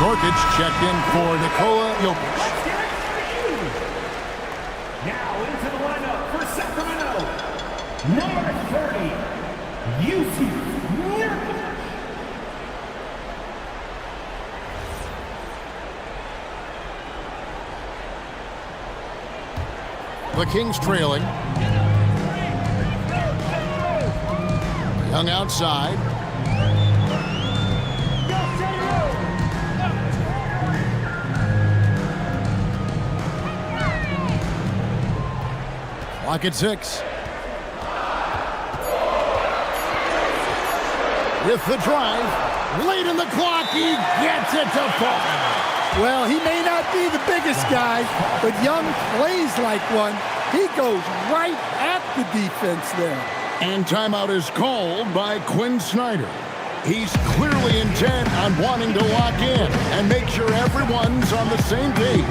Norkic checked in for Nikola Jokic.
Now into the lineup for Sacramento, number 30, Yusuf Nurkic.
The Kings trailing. Young outside. Clock at 6. With the drive, late in the clock, he gets it to fall.
Well, he may not be the biggest guy, but Young plays like one. He goes right at the defense there.
And timeout is called by Quinn Snyder. He's clearly intent on wanting to lock in and make sure everyone's on the same page.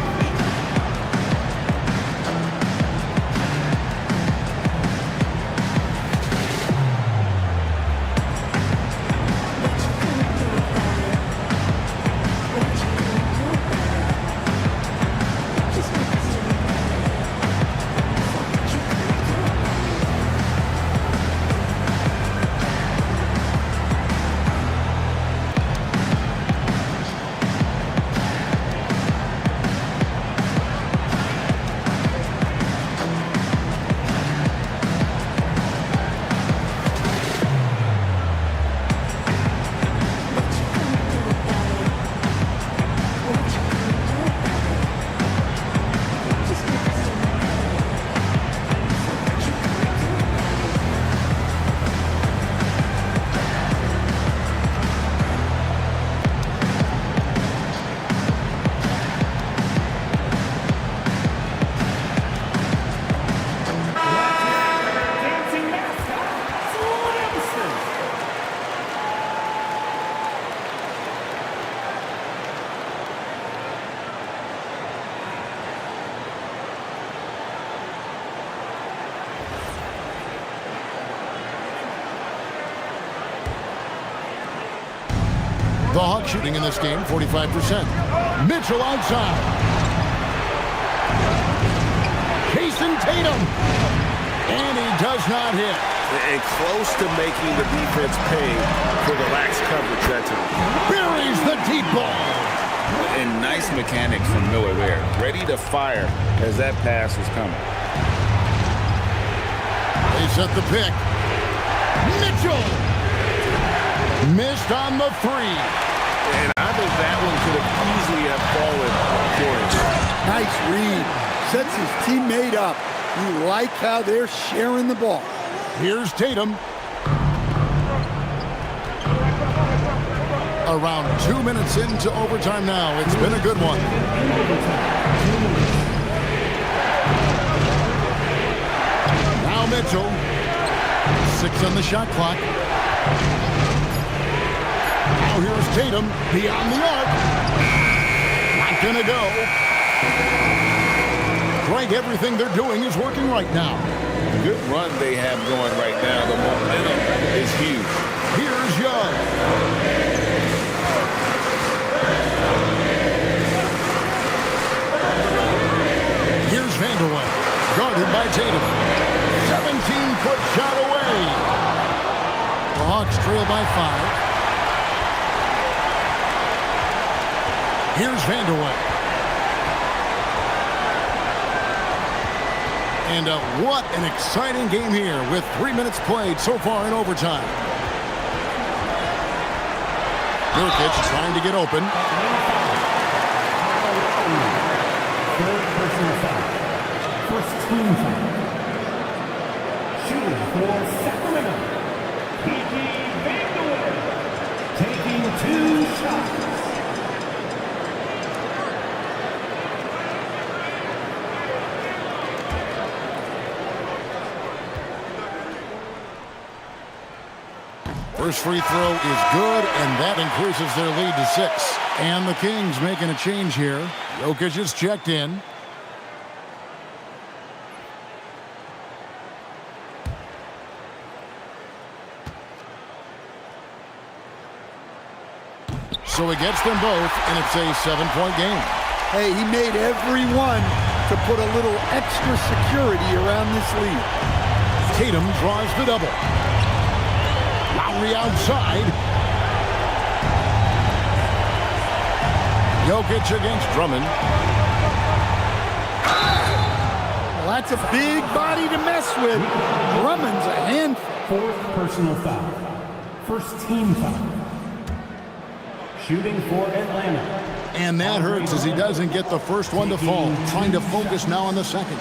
The Hawks shooting in this game, 45%. Mitchell outside. Jason Tatum. And he does not hit.
And close to making the defense pay for the lax coverage that time.
Buries the deep ball.
And nice mechanics from Miller there. Ready to fire as that pass was coming.
They set the pick. Mitchell. Missed on the 3.
And I think that one could have easily have fallen for him.
Nice read. Sets his teammate up. You like how they're sharing the ball.
Here's Tatum. Around 2 minutes into overtime now. It's been a good one. Now Mitchell. 6 on the shot clock. Now here's Tatum beyond the arc. Not gonna go. Greg, everything they're doing is working right now.
good run they have going right now. The momentum is huge.
Here's Young. Here's Vanderway. Guarded by Tatum. 17-foot shot away. The Hawks trail by 5. Here's Vanderway. And what an exciting game here with 3 minutes played so far in overtime. Nurkic trying to get open.
Third personal foul. First team foul. Shooting for Sacramento. P.J. Vanderway taking 2 shots.
First free throw is good, and that increases their lead to 6. And the Kings making a change here. Jokic is checked in. So he gets them both, and it's a 7-point game.
Hey, he made every one to put a little extra security around this lead.
Tatum draws the double. Lowry outside. Jokic against Drummond.
Well, that's a big body to mess with. Drummond's a handful.
Fourth personal foul. First team foul. Shooting for Atlanta.
And that hurts as he doesn't get the first one to fall. Trying to focus now on the second.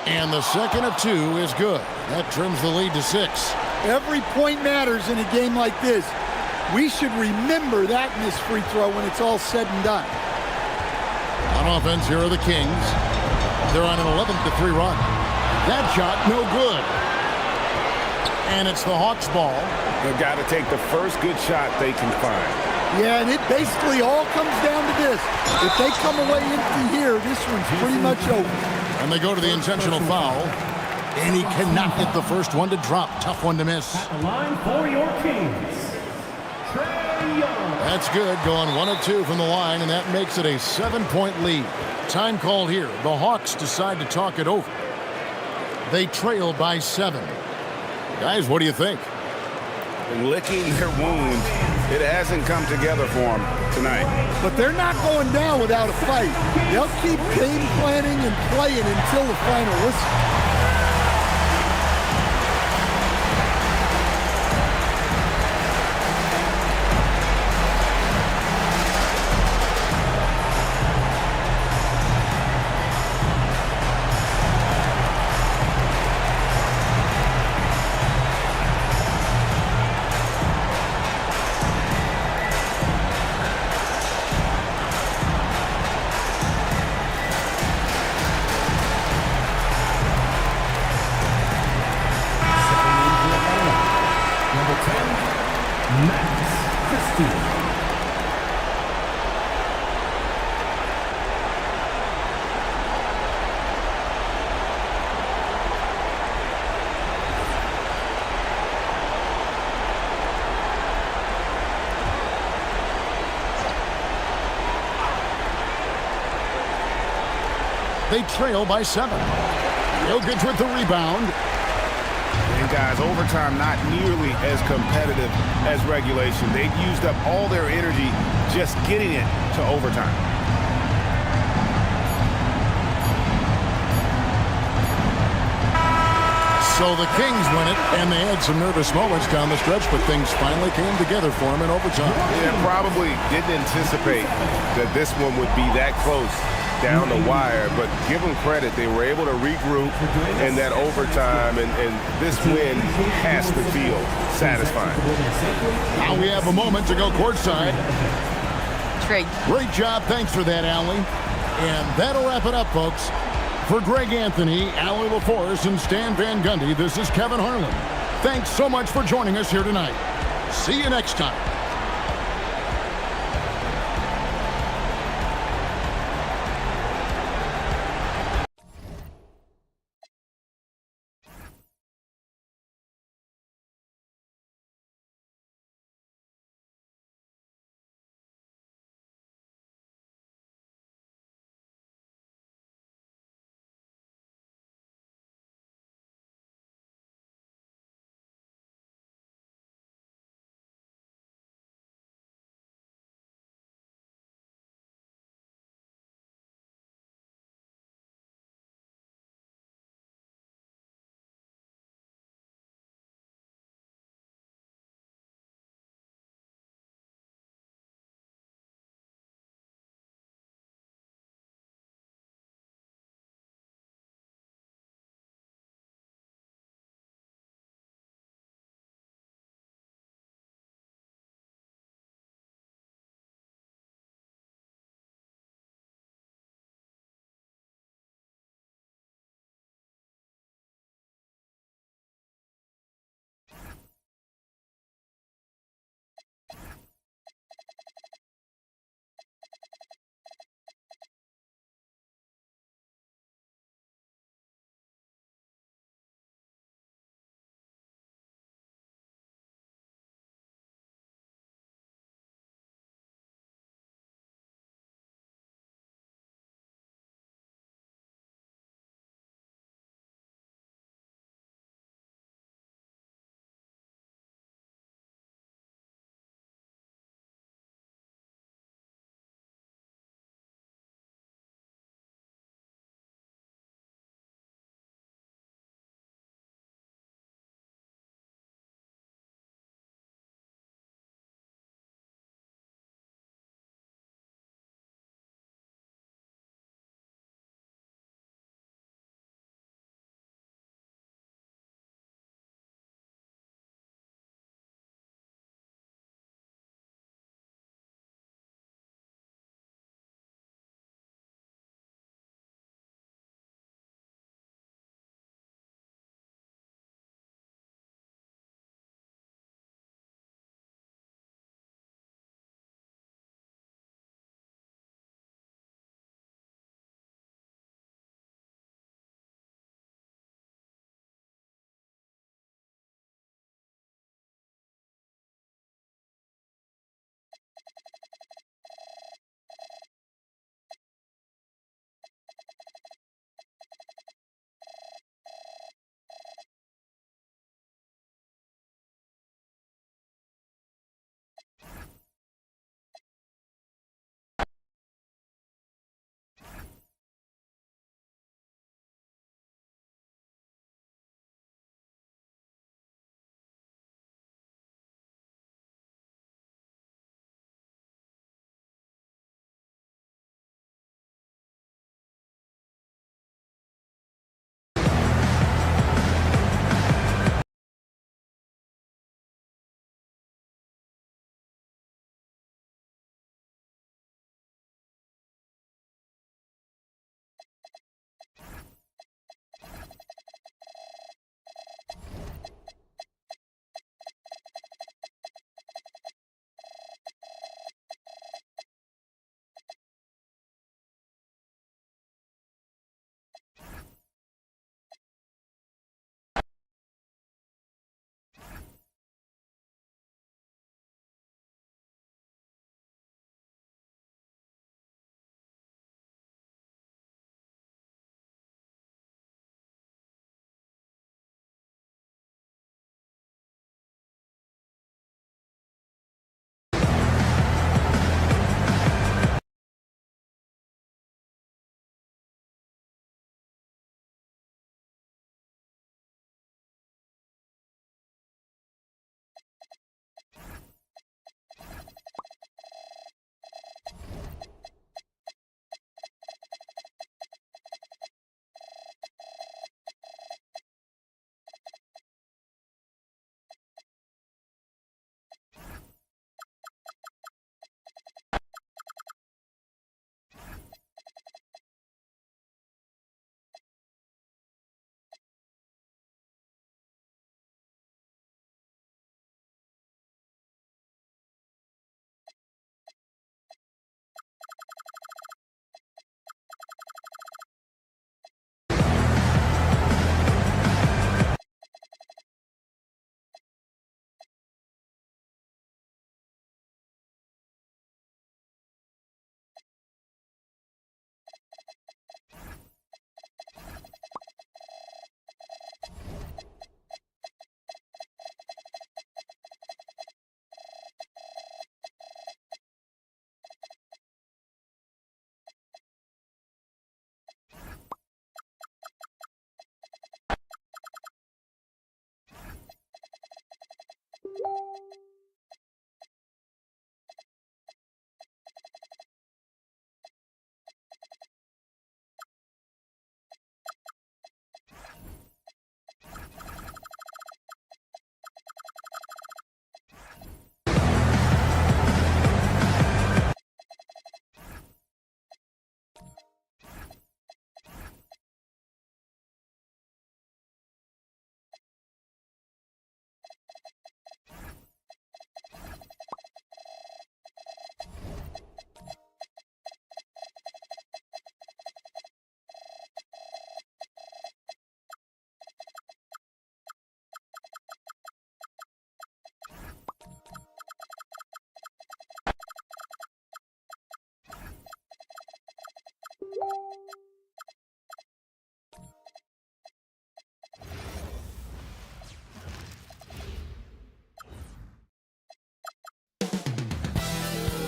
And the second of 2 is good. That trims the lead to 6.
Every point matters in a game like this. We should remember that in this free throw when it's all said and done.
On offense, here are the Kings. They're on an 11-3 run. That shot, no good. And it's the Hawks' ball.
They've got to take the first good shot they can find.
Yeah, and it basically all comes down to this. If they come away empty here, this one's pretty much over.
And they go to the intentional foul. And he cannot get the first one to drop. Tough one to miss.
At the line for your Kings, Trae Young.
That's good. Going 1 of 2 from the line, and that makes it a 7-point lead. Time called here. The Hawks decide to talk it over. They trail by 7. Guys, what do you think?
Licking their wounds. It hasn't come together for them tonight.
But they're not going down without a fight. They'll keep game planning and playing until the final whistle.
They trail by 7. Jokic with the rebound.
And guys, overtime not nearly as competitive as regulation. They've used up all their energy just getting it to overtime.
So the Kings win it, and they had some nervous moments down the stretch, but things finally came together for them in overtime.
Yeah, probably didn't anticipate that this one would be that close down the wire, but give them credit. They were able to regroup in that overtime, and this win has to feel satisfying.
Now we have a moment to go courtside. Great job. Thanks for that, Allie. And that'll wrap it up, folks. For Greg Anthony, Allie LaForce, and Stan Van Gundy, this is Kevin Harlan. Thanks so much for joining us here tonight. See you next time.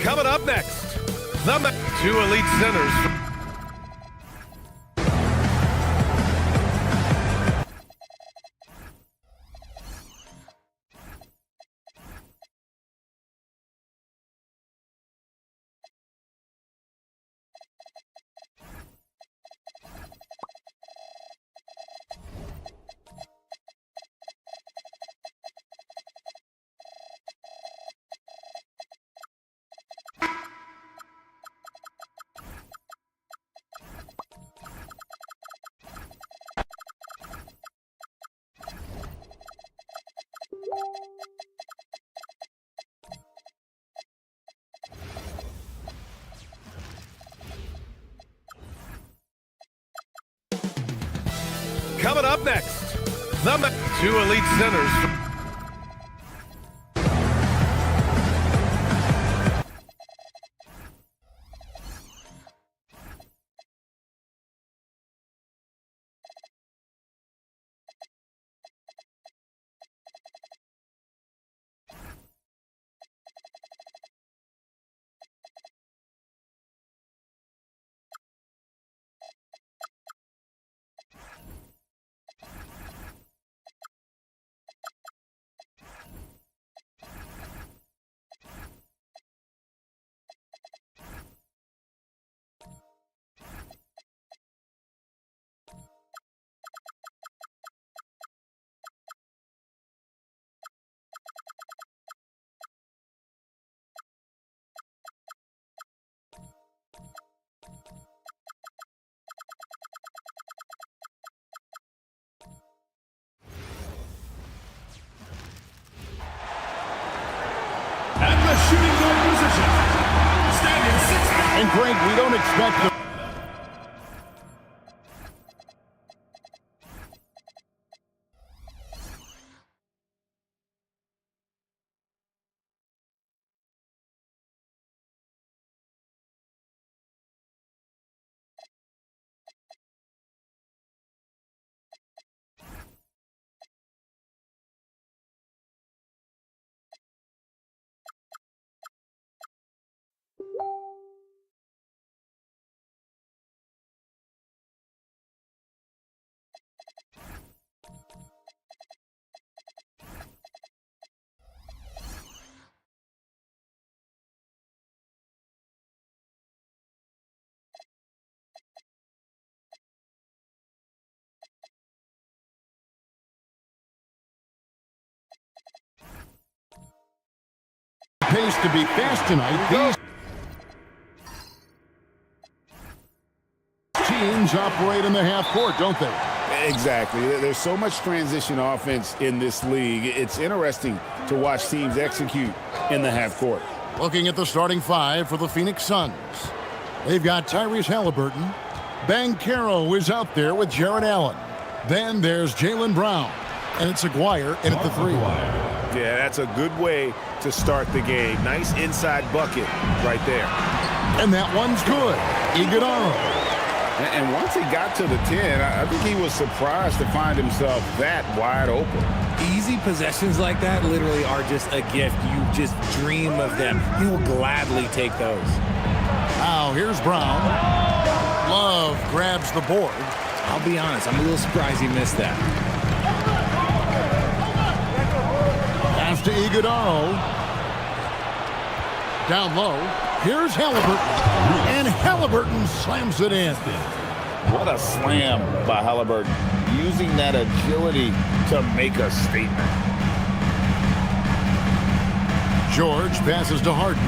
Coming up next, the two elite centers. Coming up next, the two elite centers.
At the shooting guard position, standing 6'5".
And Greg, we don't expect the pace to be fast tonight. These teams operate in the half court, don't they?
Exactly. There's so much transition offense in this league. It's interesting to watch teams execute in the half court.
Looking at the starting five for the Phoenix Suns. They've got Tyrese Halliburton. Banchero is out there with Jared Allen. Then there's Jaylen Brown. And it's Aguirre in at the three.
Yeah, that's a good way to start the game. Nice inside bucket right there.
And that one's good. Iguodala.
And once he got to the 10, I think he was surprised to find himself that wide open.
Easy possessions like that literally are just a gift. You just dream of them. You'll gladly take those.
Now here's Brown. Love grabs the board.
I'll be honest, I'm a little surprised he missed that.
Pass to Iguodala. Down low. Here's Halliburton. And Halliburton slams it in.
What a slam by Halliburton. Using that agility to make a statement.
George passes to Harden.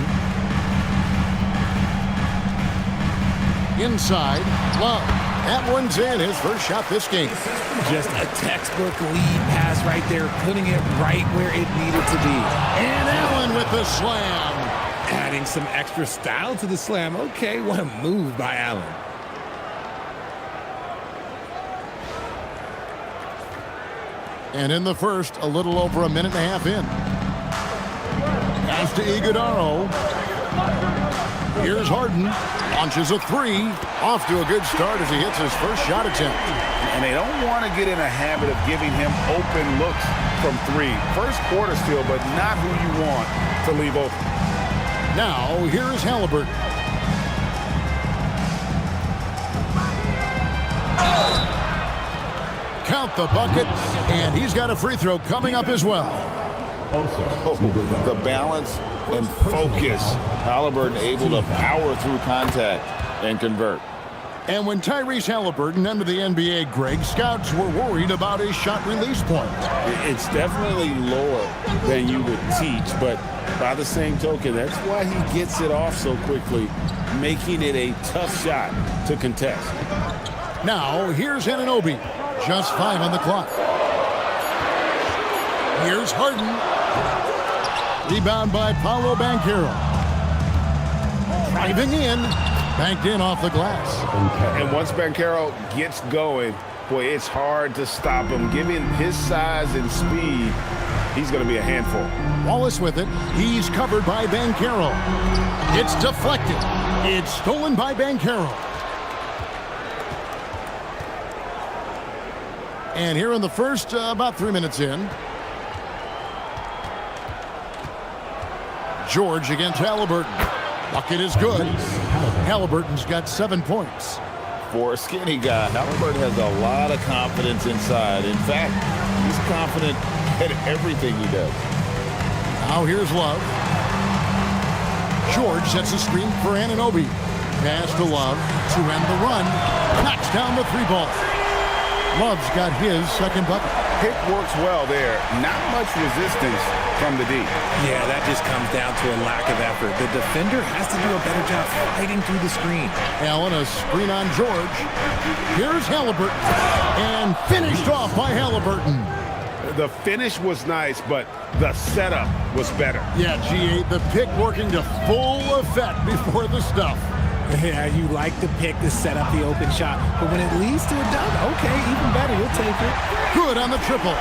Inside, Love. That one's in. His first shot this game.
Just a textbook lead pass right there, putting it right where it needed to be.
And Allen with the slam.
Adding some extra style to the slam. Okay, what a move by Allen.
And in the first, a little over a minute and a half in. Pass to Iguodala. Here's Harden. Launches a three. Off to a good start as he hits his first shot attempt.
And they don't want to get in a habit of giving him open looks from three. First quarter steal, but not who you want to leave open.
Now, here's Halliburton. Count the bucket, and he's got a free throw coming up as well.
The balance and focus. Halliburton able to power through contact and convert.
And when Tyrese Halliburton entered the NBA, Greg, scouts were worried about his shot release point.
It's definitely lower than you would teach, but by the same token, that's why he gets it off so quickly, making it a tough shot to contest.
Now, here's Anunoby. Just 5 on the clock. Here's Harden. Rebound by Paolo Banchero. Driving in. Banked in off the glass.
And once Banchero gets going, boy, it's hard to stop him. Given his size and speed, he's going to be a handful.
Wallace with it. He's covered by Banchero. It's deflected. It's stolen by Banchero. And here in the first, about 3 minutes in. George against Halliburton. Bucket is good. Halliburton's got 7 points.
For a skinny guy, Halliburton has a lot of confidence inside. In fact, he's confident at everything he does.
Now here's Love. George sets a screen for Anunoby. Pass to Love to end the run. Knocks down the 3-ball. Love's got his second bucket.
Pick works well there. Not much resistance from the D.
Yeah, that just comes down to a lack of effort. The defender has to do a better job fighting through the screen.
Allen, a screen on George. Here's Halliburton. And finished off by Halliburton.
The finish was nice, but the setup was better.
Yeah, G8, the pick working to full effect before the stuff.
Yeah, you like the pick to set up the open shot, but when it leads to a dunk, okay, even better, you'll take it.
Good on the triple.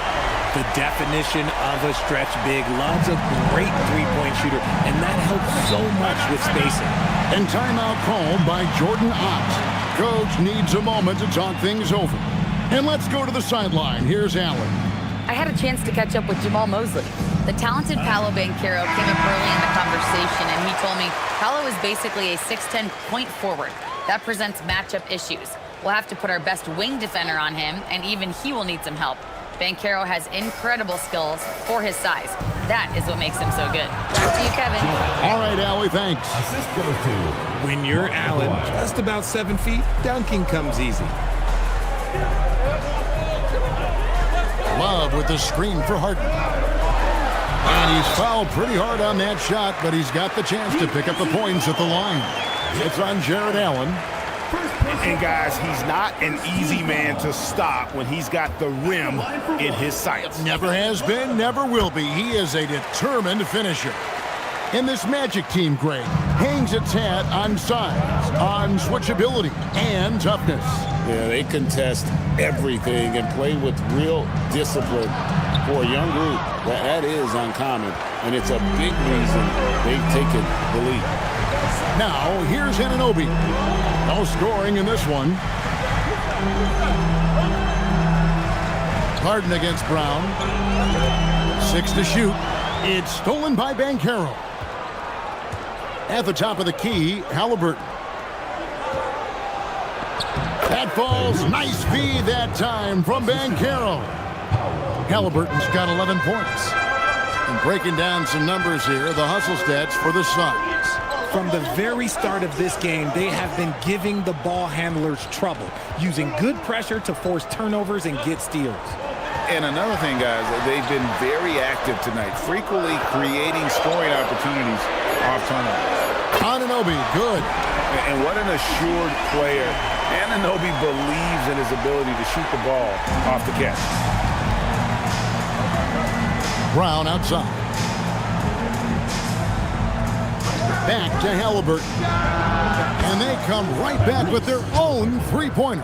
The definition of a stretch big. Loves a great three-point shooter, and that helps so much with spacing.
And timeout called by Jordan Ott. Coach needs a moment to talk things over. And let's go to the sideline. Here's Allen.
I had a chance to catch up with Jamal Mosley. The talented Paolo Banchero came up early in the conversation, and he told me Paolo is basically a 6'10" point forward. That presents matchup issues. We'll have to put our best wing defender on him, and even he will need some help. Banchero has incredible skills for his size. That is what makes him so good. Back to you, Kevin.
All right, Allie, thanks.
When you're Allen, just about 7 feet, dunking comes easy.
Love with the screen for Harden. And he's fouled pretty hard on that shot, but he's got the chance to pick up the points at the line. It's on Jared Allen.
And guys, he's not an easy man to stop when he's got the rim in his sights.
Never has been, never will be. He is a determined finisher. And this Magic team, Greg, hangs its hat on size, on switchability, and toughness.
Yeah, they contest everything and play with real discipline. For a young group, that is uncommon, and it's a big reason they've taken the lead.
Now, here's Anunoby. No scoring in this one. Harden against Brown. 6 to shoot. It's stolen by Banchero. At the top of the key, Halliburton. That falls. Nice feed that time from Banchero. Halliburton's got 11 points. And breaking down some numbers here, the hustle stats for the Suns.
From the very start of this game, they have been giving the ball handlers trouble, using good pressure to force turnovers and get steals.
And another thing, guys, they've been very active tonight, frequently creating scoring opportunities off turnovers.
Anunoby, good.
And what an assured player. Anunoby believes in his ability to shoot the ball off the catch.
Brown outside. Back to Halliburton. And they come right back with their own three-pointer.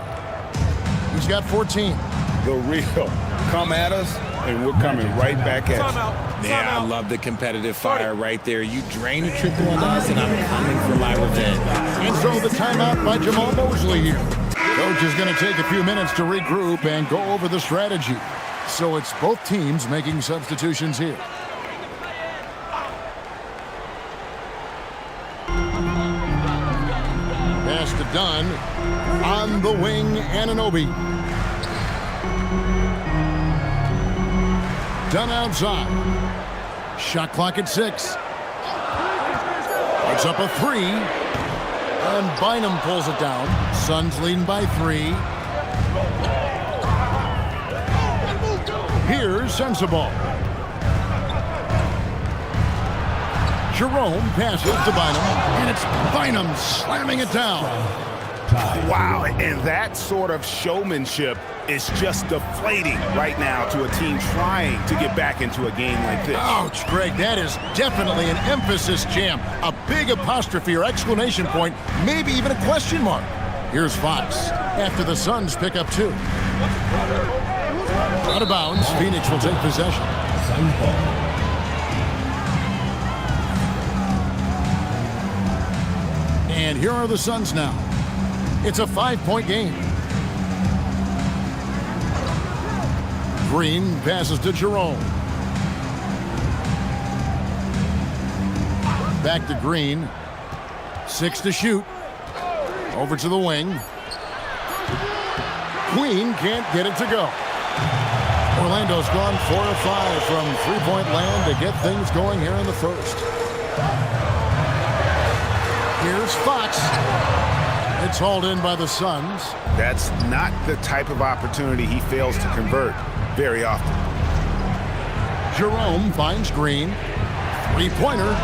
He's got 14.
The real come at us, and we're coming right back at you.
Yeah, I love the competitive fire right there. You drain a triple on us, and I'm coming for my revenge.
And so the timeout by Jamal Mosley here. Coach is going to take a few minutes to regroup and go over the strategy. So it's both teams making substitutions here. done. On the wing, Anunoby. Done outside. Shot clock at 6. It's up a 3. And Bynum pulls it down. Suns leading by 3. Here's Sensabaugh. Jerome passes to Bynum, and it's Bynum slamming it down.
Wow, and that sort of showmanship is just deflating right now to a team trying to get back into a game like this.
Ouch, Greg, that is definitely an emphasis jam. A big apostrophe or exclamation point, maybe even a question mark. Here's Fox after the Suns pick up 2. Out of bounds, Phoenix will take possession. And here are the Suns now. It's a 5-point game. Green passes to Jerome. Back to Green. 6 to shoot. Over to the wing. Queen can't get it to go. Orlando's gone 4 of 5 from three-point land to get things going here in the first. Here's Fox. It's hauled in by the Suns.
That's not the type of opportunity he fails to convert very often.
Jerome finds Green. Three-pointer.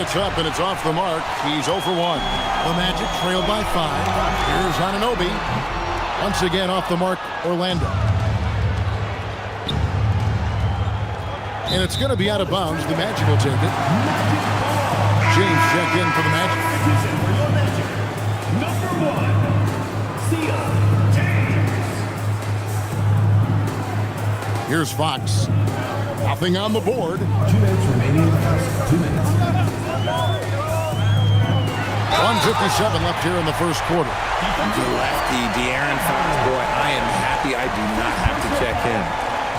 It's up and it's off the mark. He's 0 for 1. The Magic trailed by 5. Here's Anunoby. Once again off the mark, Orlando. And it's going to be out of bounds. The Magic will take it. James check in for the Magic.
Number 1, James.
Here's Fox. Nothing on the board.
2 minutes remaining in the first. 2 minutes.
1:57 left here in the first quarter.
The lefty, De'Aaron Fox, boy, I am happy I do not have to check him.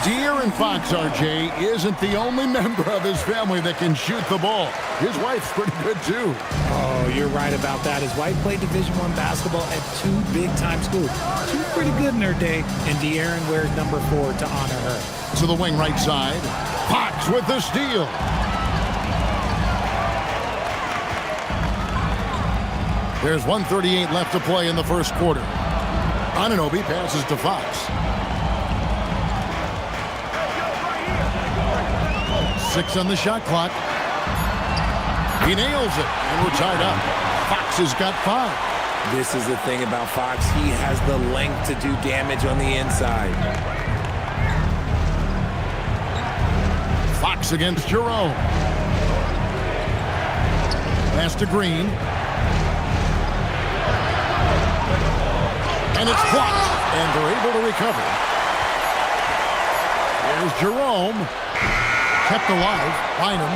De'Aaron Fox, RJ, isn't the only member of his family that can shoot the ball. His wife's pretty good, too.
Oh, you're right about that. His wife played Division I basketball at 2 big-time schools. She was pretty good in her day, and De'Aaron wears number 4 to honor her.
To the wing right side. Fox with the steal. There's 1:38 left to play in the first quarter. Anunoby passes to Fox. 6 on the shot clock. He nails it, and we're tied up. Fox has got 5.
This is the thing about Fox. He has the length to do damage on the inside.
Fox against Jerome. Pass to Green. And it's blocked, and they're able to recover. Here's Jerome. Kept alive. Bynum.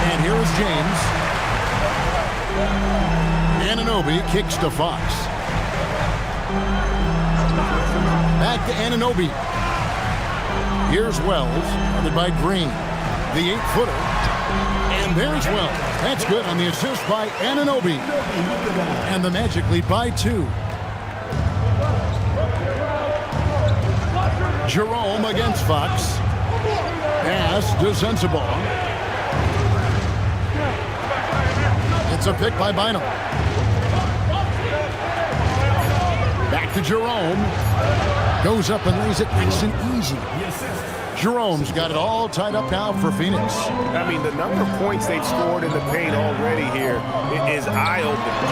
And here is James. Anunoby kicks to Fox. Back to Anunoby. Here's Wells, guarded by Green. The 8-footer. And there's Wells. That's good on the assist by Anunoby. And the Magic lead by 2. Jerome against Fox. Pass to Sensabaugh. It's a pick by Bynum. Back to Jerome. Goes up and lays it nice and easy. Jerome's got it all tied up now for Phoenix.
I mean, the number of points they've scored in the paint already here is eye-opening.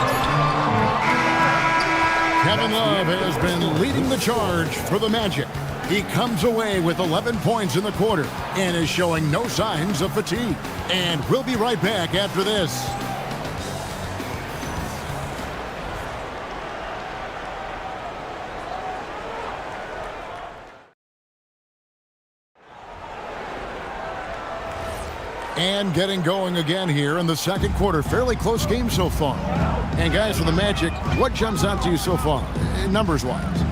Kevin Love has been leading the charge for the Magic. He comes away with 11 points in the quarter and is showing no signs of fatigue. And we'll be right back after this. And getting going again here in the second quarter. Fairly close game so far. And guys, for the Magic, what jumps out to you so far, numbers-wise?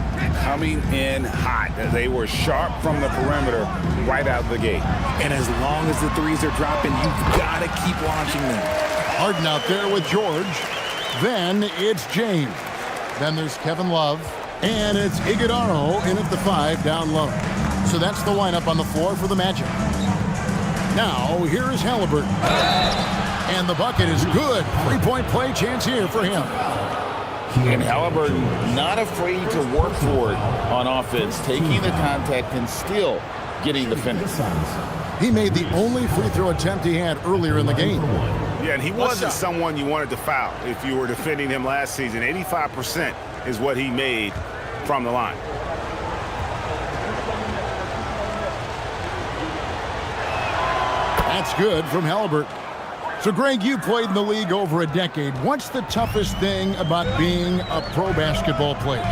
Coming in hot. They were sharp from the perimeter right out of the gate.
And as long as the threes are dropping, you've got to keep watching them.
Harden out there with George. Then it's James. Then there's Kevin Love. And it's Iguodala in at the 5 down low. So that's the lineup on the floor for the Magic. Now, here is Halliburton. And the bucket is good. 3-point play chance here for him.
And Halliburton not afraid to work for it on offense, taking the contact and still getting the finish.
He made the only free throw attempt he had earlier in the game.
Yeah, and he wasn't someone you wanted to foul if you were defending him last season. 85% is what he made from the line.
That's good from Halliburton. So, Greg, you played in the league over a decade. What's the toughest thing about being a pro basketball player?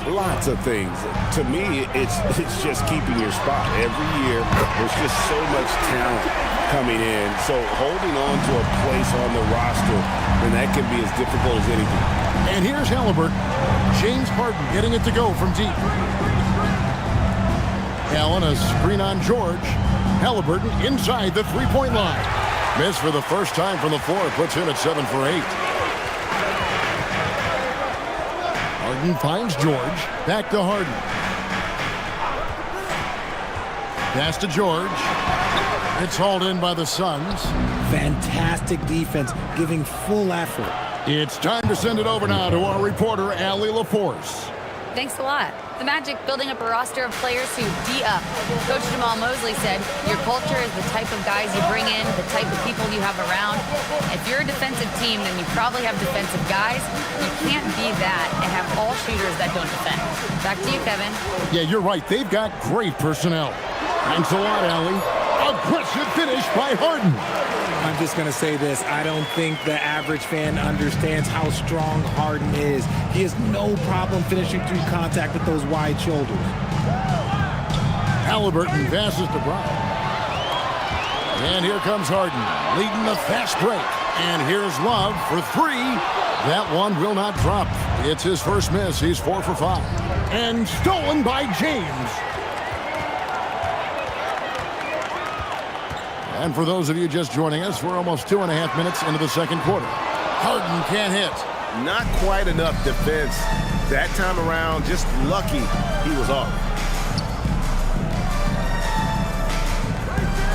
Lots of things. To me, it's just keeping your spot. Every year, there's just so much talent coming in. So holding on to a place on the roster, and that can be as difficult as anything.
And here's Halliburton. James Harden getting it to go from deep. Allen, a screen on George. Halliburton inside the three-point line. Miss for the first time from the floor. Puts him at 7 for 8. Harden finds George. Back to Harden. Pass to George. It's hauled in by the Suns.
Fantastic defense, giving full effort.
It's time to send it over now to our reporter, Allie LaForce.
Thanks a lot. The Magic building up a roster of players who D-up. Coach Jamal Mosley said, your culture is the type of guys you bring in, the type of people you have around. If you're a defensive team, then you probably have defensive guys. You can't be that and have all shooters that don't defend. Back to you, Kevin.
Yeah, you're right. They've got great personnel. Thanks a lot, Allie. Aggressive finish by Harden.
I'm just going to say this. I don't think the average fan understands how strong Harden is. He has no problem finishing through contact with those wide shoulders.
Halliburton passes to Brown. And here comes Harden, leading the fast break. And here's Love for 3. That one will not drop. It's his first miss. He's 4 for 5. And stolen by James. And for those of you just joining us, we're almost 2.5 minutes into the second quarter. Harden can't hit.
Not quite enough defense. That time around, just lucky he was off.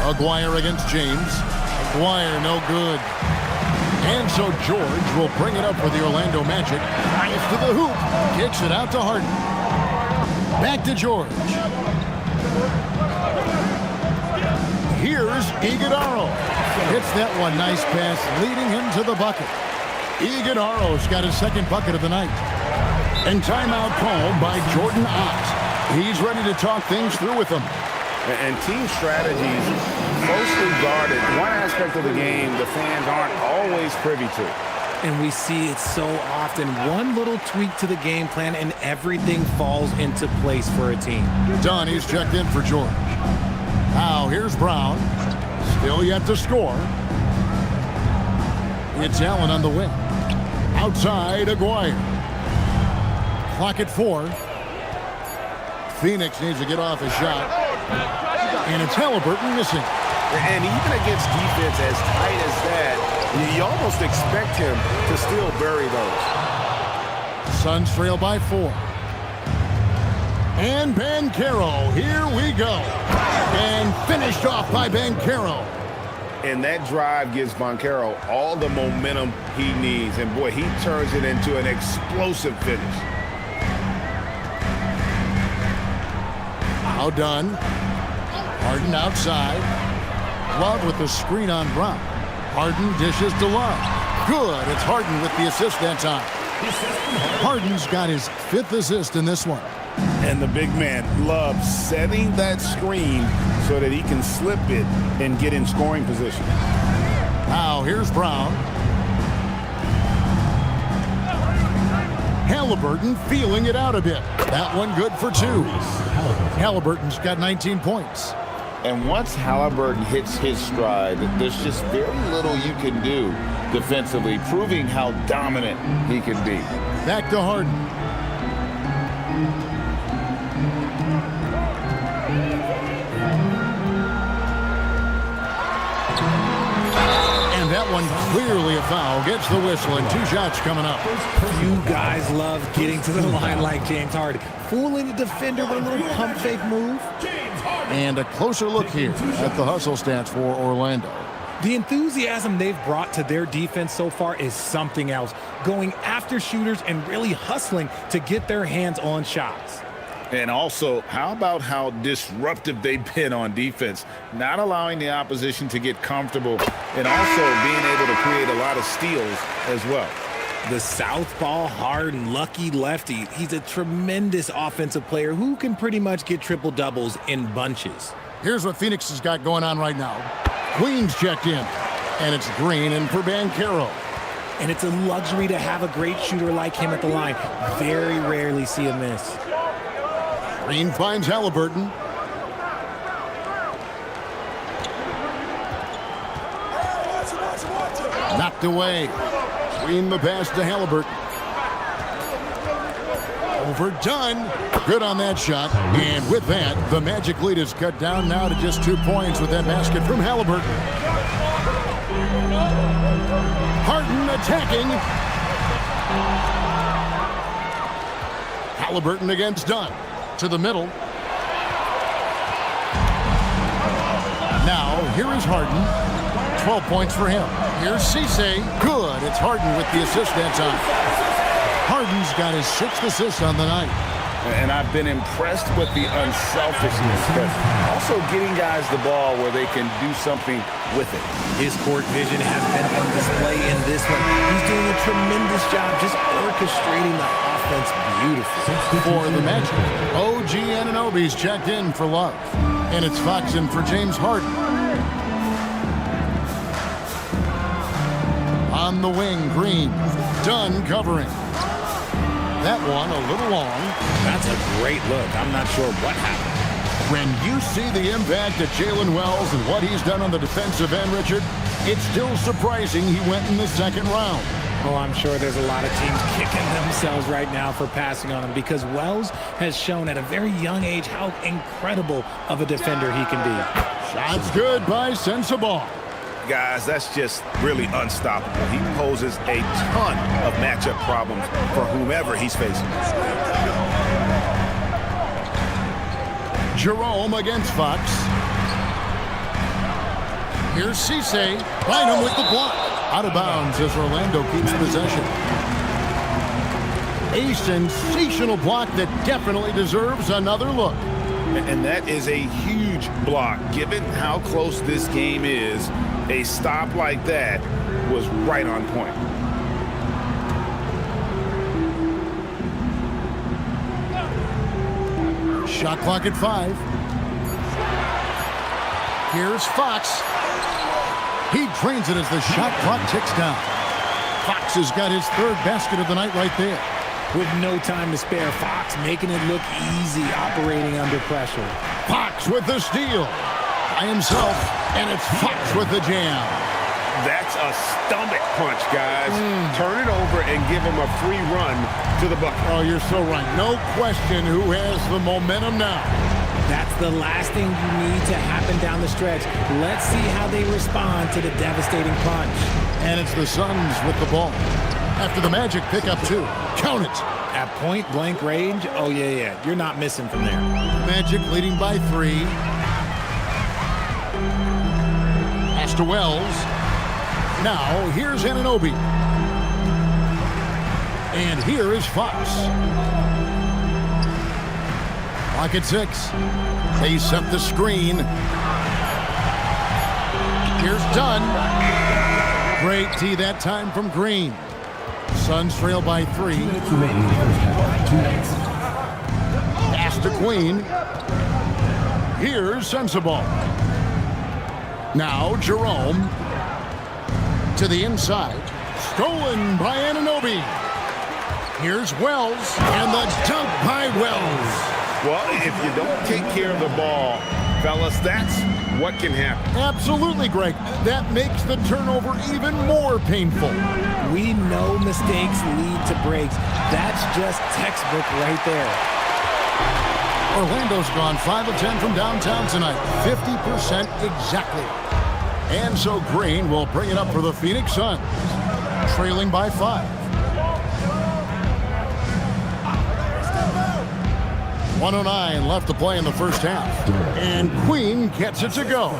Aguirre against James. Aguirre no good. And so George will bring it up for the Orlando Magic. Drives to the hoop. Kicks it out to Harden. Back to George. Here's Iguodala. Hits that one. Nice pass, leading him to the bucket. Iguodala's got his second bucket of the night. And timeout called by Jordan Ott. He's ready to talk things through with them.
And team strategies closely guarded. One aspect of the game the fans aren't always privy to.
And we see it so often. One little tweak to the game plan and everything falls into place for a team.
Dunn, he's checked in for George. Now here's Brown. Still yet to score. It's Allen on the wing. Outside, Aguirre. Clock at 4. Phoenix needs to get off a shot. And it's Halliburton missing.
And even against defense as tight as that, you almost expect him to still bury those.
Suns trail by 4. And Banchero, here we go. And finished off by Banchero.
And that drive gives Banchero all the momentum he needs. And boy, he turns it into an explosive finish.
Now done. Harden outside. Love with the screen on Brown. Harden dishes to Love. Good. It's Harden with the assist that time. Harden's got his 5th assist in this one.
And the big man loves setting that screen so that he can slip it and get in scoring position.
Now here's Brown. Halliburton feeling it out a bit. That one good for 2. Halliburton's got 19 points.
And once Halliburton hits his stride, there's just very little you can do defensively, proving how dominant he can be.
Back to Harden. one clearly a foul. Gets the whistle, and 2 shots coming up.
You guys love getting to the line like James Harden. Fooling the defender with a little pump fake move.
And a closer look here at the hustle stats for Orlando.
The enthusiasm they've brought to their defense so far is something else. Going after shooters and really hustling to get their hands on shots.
And also, how about how disruptive they've been on defense, not allowing the opposition to get comfortable and also being able to create a lot of steals as well.
The southpaw, hard and lucky lefty. He's a tremendous offensive player who can pretty much get triple-doubles in bunches.
Here's what Phoenix has got going on right now. Queens checked in, and it's Green in for Banchero.
And it's a luxury to have a great shooter like him at the line. Very rarely see a miss.
Green finds Halliburton. Knocked away. Green the pass to Halliburton. Overdone. Good on that shot. And with that, the Magic lead is cut down now to just 2 points with that basket from Halliburton. Harden attacking. Halliburton against Dunn. To the middle. Now, here is Harden. 12 points for him. Here's Cisse. Good. It's Harden with the assist that time. Harden's got his 6th assist on the night.
And I've been impressed with the unselfishness, but also getting guys the ball where they can do something with it.
His court vision has been on display in this one. He's doing a tremendous job just orchestrating the offense beautifully.
For the Magic, OG Anunoby's checked in for Love. And it's Fox in for James Harden. On the wing, Green. Dunn covering. That one a little long.
That's a great look. I'm not sure what happened.
When you see the impact of Jalen Wells and what he's done on the defensive end, Richard, it's still surprising he went in the 2nd round.
Oh, I'm sure there's a lot of teams kicking themselves right now for passing on him because Wells has shown at a very young age how incredible of a defender he can be.
Shots good by Sensabaugh.
Guys, that's just really unstoppable. He poses a ton of matchup problems for whomever he's facing.
Jerome against Fox. Here's Cisse. Bynum with the block. Out of bounds as Orlando keeps possession. A sensational block that definitely deserves another look.
And that is a huge block. Given how close this game is, a stop like that was right on point.
Shot clock at 5. Here's Fox. He drains it as the shot clock ticks down. Fox has got his 3rd basket of the night right there.
With no time to spare, Fox making it look easy operating under pressure.
Fox with the steal by himself, and it's Fox with the jam.
That's a stomach punch, guys. Turn it over and give him a free run to the bucket.
Oh, you're so right. No question who has the momentum now.
That's the last thing you need to happen down the stretch. Let's see how they respond to the devastating punch.
And it's the Suns with the ball. After the Magic pick up 2. Count it.
At point-blank range, oh, yeah. You're not missing from there.
Magic leading by 3. Pass to Wells. Now, here's Anunoby. And here is Fox. Clock at 6. They set the screen. Here's Dunn. Great tee that time from Green. Suns trail by 3. Pass to Queen. Here's Sensabaugh. Now Jerome. To the inside. Stolen by Anunoby. Here's Wells. And the dunk by Wells.
Well, if you don't take care of the ball, fellas, that's what can happen.
Absolutely, Greg. That makes the turnover even more painful.
We know mistakes lead to breaks. That's just textbook right there.
Orlando's gone 5 of 10 from downtown tonight. 50% exactly. And so Green will bring it up for the Phoenix Suns, trailing by 5. 1:09 left to play in the first half. And Queen gets it to go.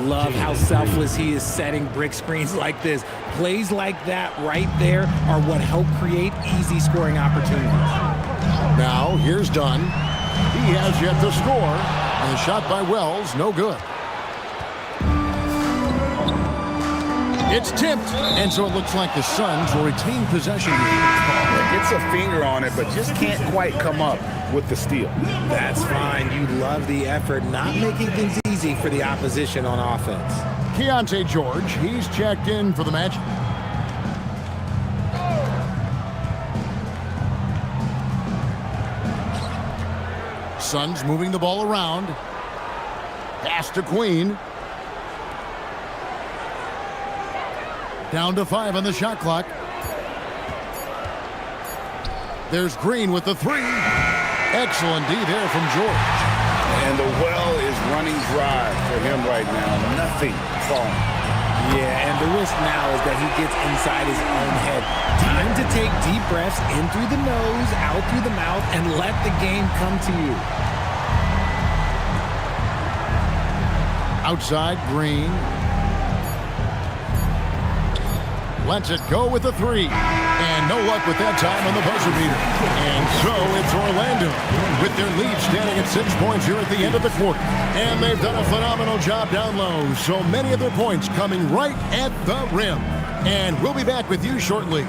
Love how selfless he is setting brick screens like this. Plays like that right there are what help create easy scoring opportunities.
Now here's Dunn. He has yet to score. And the shot by Wells, no good. It's tipped, and so it looks like the Suns will retain possession here.
Gets a finger on it, but just can't quite come up with the steal.
That's fine. You love the effort, not making things easy for the opposition on offense.
Keontae George, he's checked in for the Magic. Suns moving the ball around. Pass to Queen. Down to 5 on the shot clock. There's Green with the 3. Excellent D there from George.
And the well is running dry for him right now. Nothing falling.
Yeah, and the risk now is that he gets inside his own head. Time to take deep breaths in through the nose, out through the mouth, and let the game come to you.
Outside, Green. Lets it go with the 3. And no luck with that time on the buzzer beater. And so it's Orlando with their lead standing at 6 points here at the end of the quarter. And they've done a phenomenal job down low. So many of their points coming right at the rim. And we'll be back with you shortly.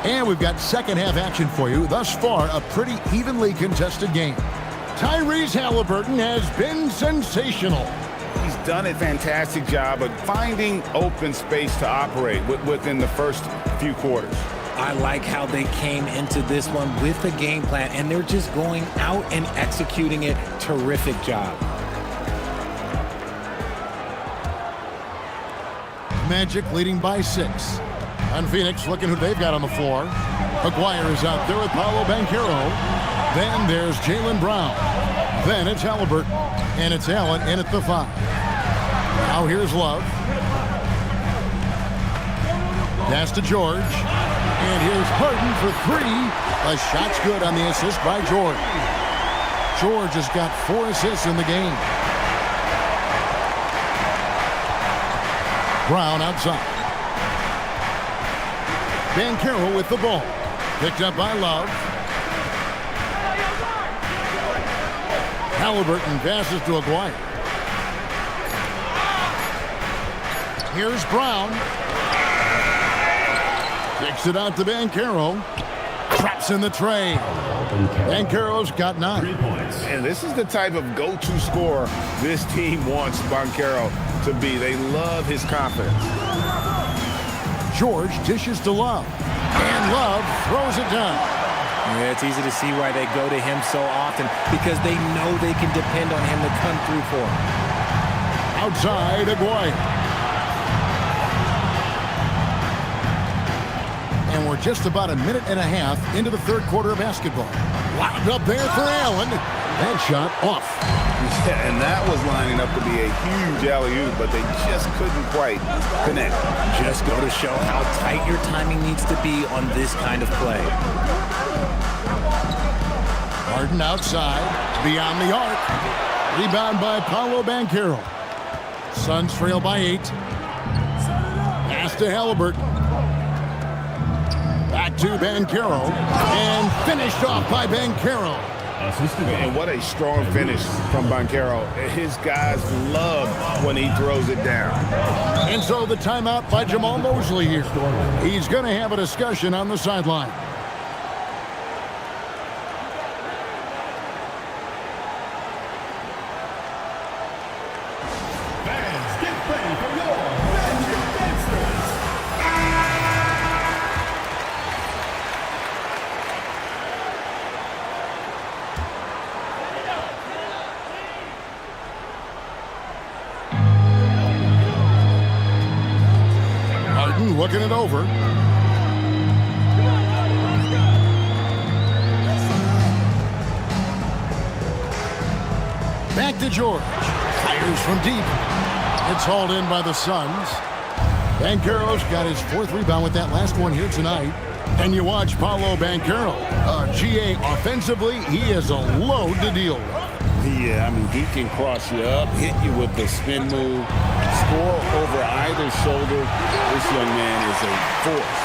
And we've got second half action for you. Thus far, a pretty evenly contested game. Tyrese Halliburton has been sensational.
He's done a fantastic job of finding open space to operate within the first few quarters.
I like how they came into this one with a game plan, and they're just going out and executing it. Terrific job.
Magic leading by 6. And Phoenix looking who they've got on the floor. McGuire is out there with Paolo Banchero. Then there's Jaylen Brown. Then it's Halliburton. And it's Allen in at the 5. Now here's Love. Pass to George. And here's Harden for 3. A shot's good on the assist by George. George has got 4 assists in the game. Brown outside. Banchero with the ball. Picked up by Love. Halliburton passes to Aguirre. Here's Brown. Kicks it out to Banchero. Traps in the tray. Banchero's got 9.
And this is the type of go-to scorer this team wants Banchero to be. They love his confidence.
George dishes to Love. And Love throws it down.
Yeah, it's easy to see why they go to him so often, because they know they can depend on him to come through for them.
Outside, Aguirre. And we're just about a minute and a half into the third quarter of basketball. Locked up there for Allen. That shot off.
Yeah, and that was lining up to be a huge alley-oop, but they just couldn't quite connect.
Just go to show how tight your timing needs to be on this kind of play.
Harden outside. Beyond the arc. Rebound by Paolo Banchero. Suns trail by 8. Pass to Halliburton. Back to Banchero. And finished off by Banchero.
And what a strong finish from Banchero. His guys love when he throws it down.
And so the timeout by Jamal Mosley here. He's going to have a discussion on the sideline.
Fans, get ready for your Magic Dancers.
Harden looking it over. Back to George. Fires from deep. It's hauled in by the Suns. Banchero's got his 4th rebound with that last one here tonight. And you watch Paolo Banchero. GA offensively, he is a load to deal with.
Yeah, I mean, he can cross you up, hit you with the spin move, score over either shoulder. This young man is a force.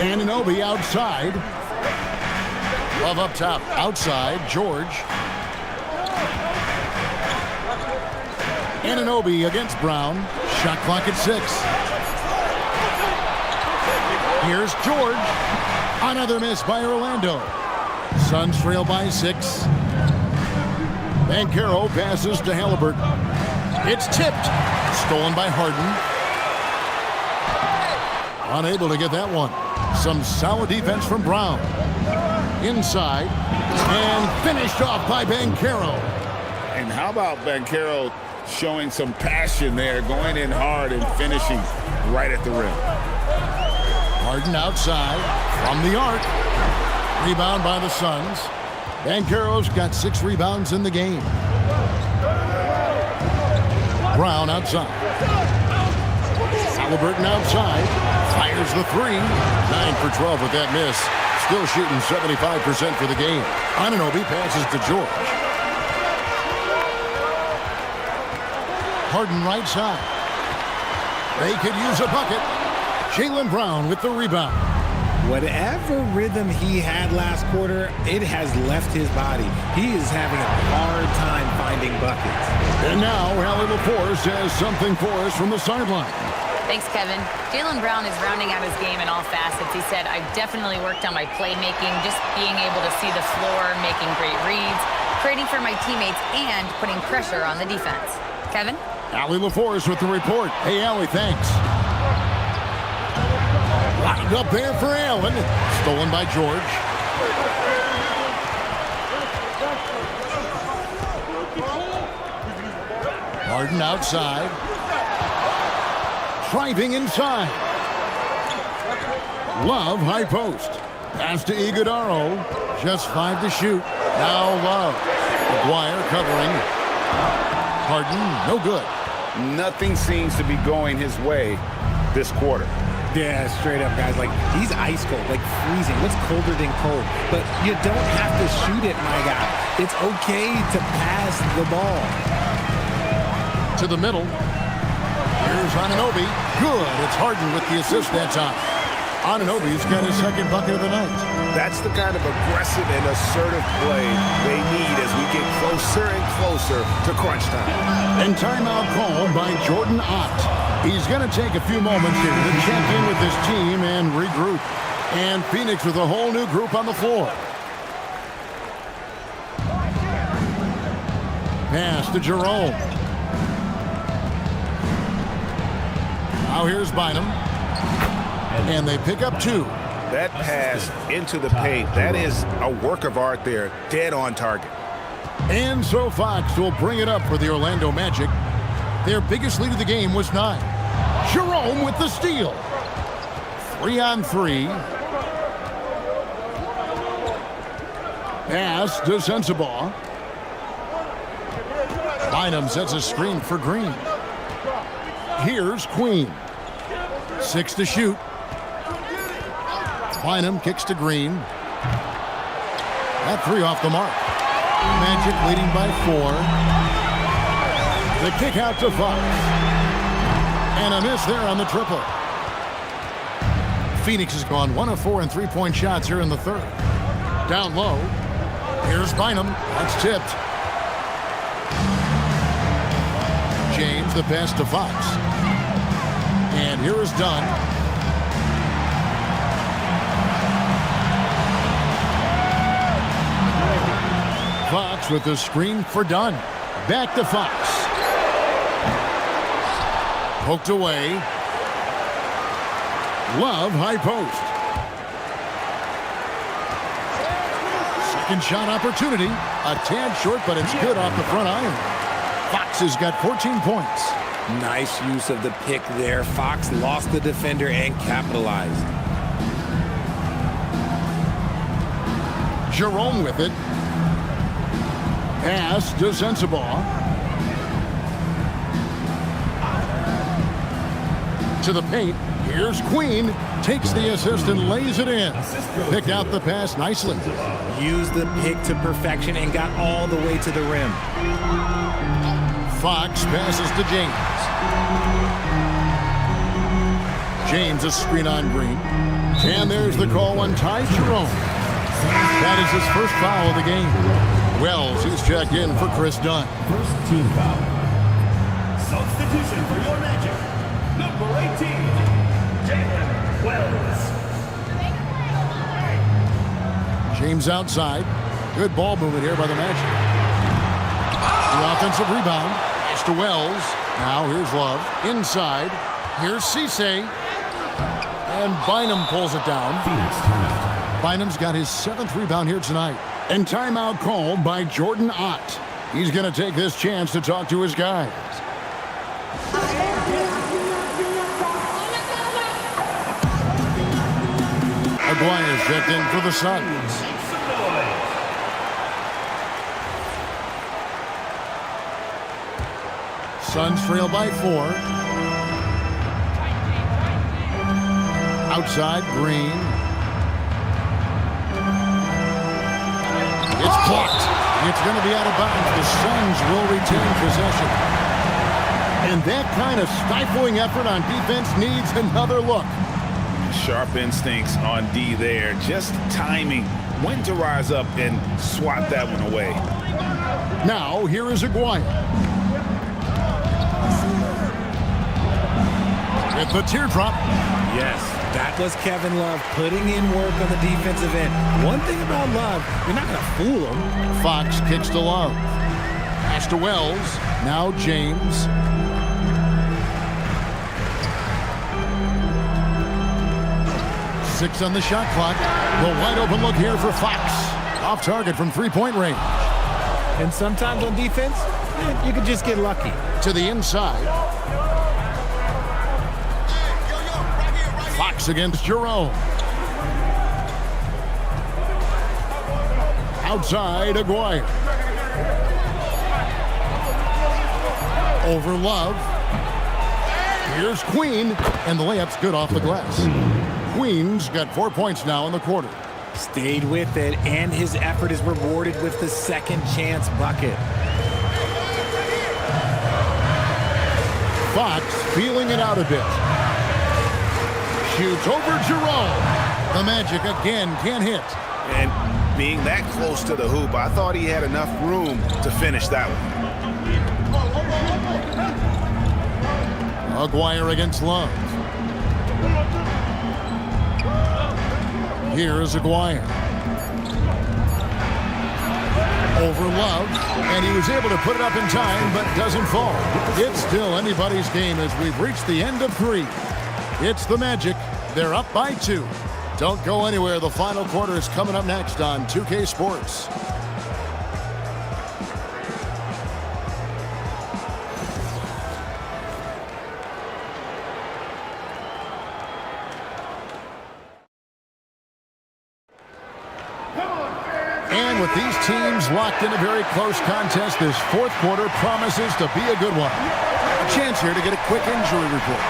Anunoby outside. Love up top. Outside, George. Anunoby against Brown. Shot clock at 6. Here's George. Another miss by Orlando. Suns trail by 6. Banchero passes to Halliburton. It's tipped. Stolen by Harden. Unable to get that one. Some solid defense from Brown. Inside. And finished off by Banchero.
And how about Banchero showing some passion there, going in hard and finishing right at the rim.
Harden outside from the arc. Rebound by the Suns. Banchero's got 6 rebounds in the game. Brown outside. Halliburton outside. Fires the 3. 9 for 12 with that miss. Still shooting 75% for the game. Anunoby passes to George. Harden right side. They could use a bucket. Jaylen Brown with the rebound.
Whatever rhythm he had last quarter, it has left his body. He is having a hard time finding buckets.
And now, Allie LaForce has something for us from the sideline.
Thanks, Kevin. Jaylen Brown is rounding out his game in all facets. He said, I've definitely worked on my playmaking, just being able to see the floor, making great reads, creating for my teammates, and putting pressure on the defense. Kevin?
Allie LaForce with the report. Hey, Allie, thanks. Lined up there for Allen. Stolen by George. Harden outside. Driving inside. Love high post. Pass to Iguodaro. Just 5 to shoot. Now Love. McGuire covering. Harden, no good.
Nothing seems to be going his way this quarter.
Yeah, straight up, guys. Like, he's ice cold, like freezing. What's colder than cold? But you don't have to shoot it, my guy. It's okay to pass the ball.
To the middle. Here's Anunoby. Good. It's Harden with the assist that time. Anunoby's got his 2nd bucket of the night.
That's the kind of aggressive and assertive play they need as we get closer and closer to crunch time.
And timeout called by Jordan Ott. He's going to take a few moments here to check in with his team and regroup. And Phoenix with a whole new group on the floor. Pass to Jerome. Now here's Bynum. And they pick up 2.
That pass into the paint, that is a work of art there, dead on target.
And so Fox will bring it up for the Orlando Magic. Their biggest lead of the game was 9. Jerome with the steal. 3-on-3. Pass to Sensabaugh. Bynum sets a screen for Green. Here's Queen. 6 to shoot. Bynum kicks to Green. That three off the mark. Magic leading by 4. The kick out to Fox. And a miss there on the triple. Phoenix has gone 1 of 4 in three-point shots here in the third. Down low. Here's Bynum. That's tipped. James, the pass to Fox. And here is Dunn. Fox with the screen for Dunn. Back to Fox. Poked away. Love, high post. Second shot opportunity. A tad short, but it's good off the front iron. Fox has got 14 points.
Nice use of the pick there. Fox lost the defender and capitalized.
Jerome with it. Pass to Sensabaugh. To the paint. Here's Queen. Takes the assist and lays it in. Picked out the pass nicely.
Used the pick to perfection and got all the way to the rim.
Fox passes to James. James a screen on Green. And there's the call on Ty Jerome. That is his first foul of the game. Wells, he's checked in for Chris Dunn.
First team foul. Substitution for your Magic. Number 18, Jalen Wells.
James outside. Good ball movement here by the Magic. The offensive rebound. It's to Wells. Now here's Love. Inside. Here's Cisse. And Bynum pulls it down. Bynum's got his 7th rebound here tonight. And timeout called by Jordan Ott. He's going to take this chance to talk to his guys. Aguirre checked in for the Suns. Suns trail by 4. Outside, Green. It's blocked. It's going to be out of bounds. The Suns will retain possession. And that kind of stifling effort on defense needs another look.
Sharp instincts on D there. Just timing when to rise up and swat that one away.
Now, here is Aguirre. At the teardrop.
Yes, that was Kevin Love putting in work on the defensive end. One thing about Love, you're not going to fool him.
Fox kicks to Love. Pass to Wells. Now James. Six on the shot clock. The wide open look here for Fox. Off target from three-point range.
And sometimes on defense, you could just get lucky.
To the inside. Fox against Jerome. Outside, Aguirre. Over Love. Here's Queen. And the layup's good off the glass. Queen's got 4 points now in the quarter.
Stayed with it, and his effort is rewarded with the second chance bucket.
Fox feeling it out a bit. Shoots over Jerome. The Magic again can't hit.
And being that close to the hoop, I thought he had enough room to finish that one.
Aguirre against Love. Here is Aguirre. Over Love, and he was able to put it up in time, but doesn't fall. It's still anybody's game as we've reached the end of 3. It's the Magic. They're up by 2. Don't go anywhere. The final quarter is coming up next on 2K Sports. And with these teams locked in a very close contest, this fourth quarter promises to be a good one. A chance here to get a quick injury report.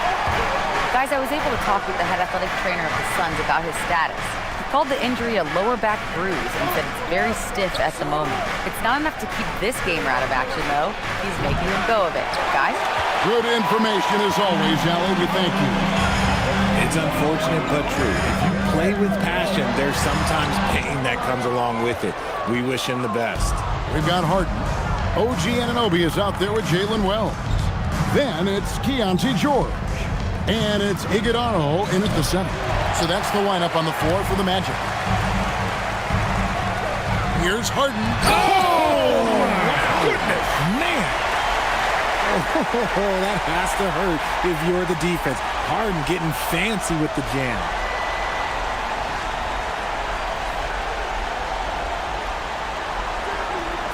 Guys, I was able to talk with the head athletic trainer of the Suns about his status. He called the injury a lower back bruise and said it's very stiff at the moment. It's not enough to keep this gamer out of action, though. He's making a go of it. Guys?
Good information as always, Allie. We thank you.
It's unfortunate but true. If you play with passion, there's sometimes pain that comes along with it. We wish him the best.
We've got Harden. OG Anunoby is out there with Jalen Wells. Then it's Keontae George. And it's Iguodala in at the center. So that's the lineup on the floor for the Magic. Here's Harden.
Oh, my goodness, man. Oh, that has to hurt if you're the defense. Harden getting fancy with the jam.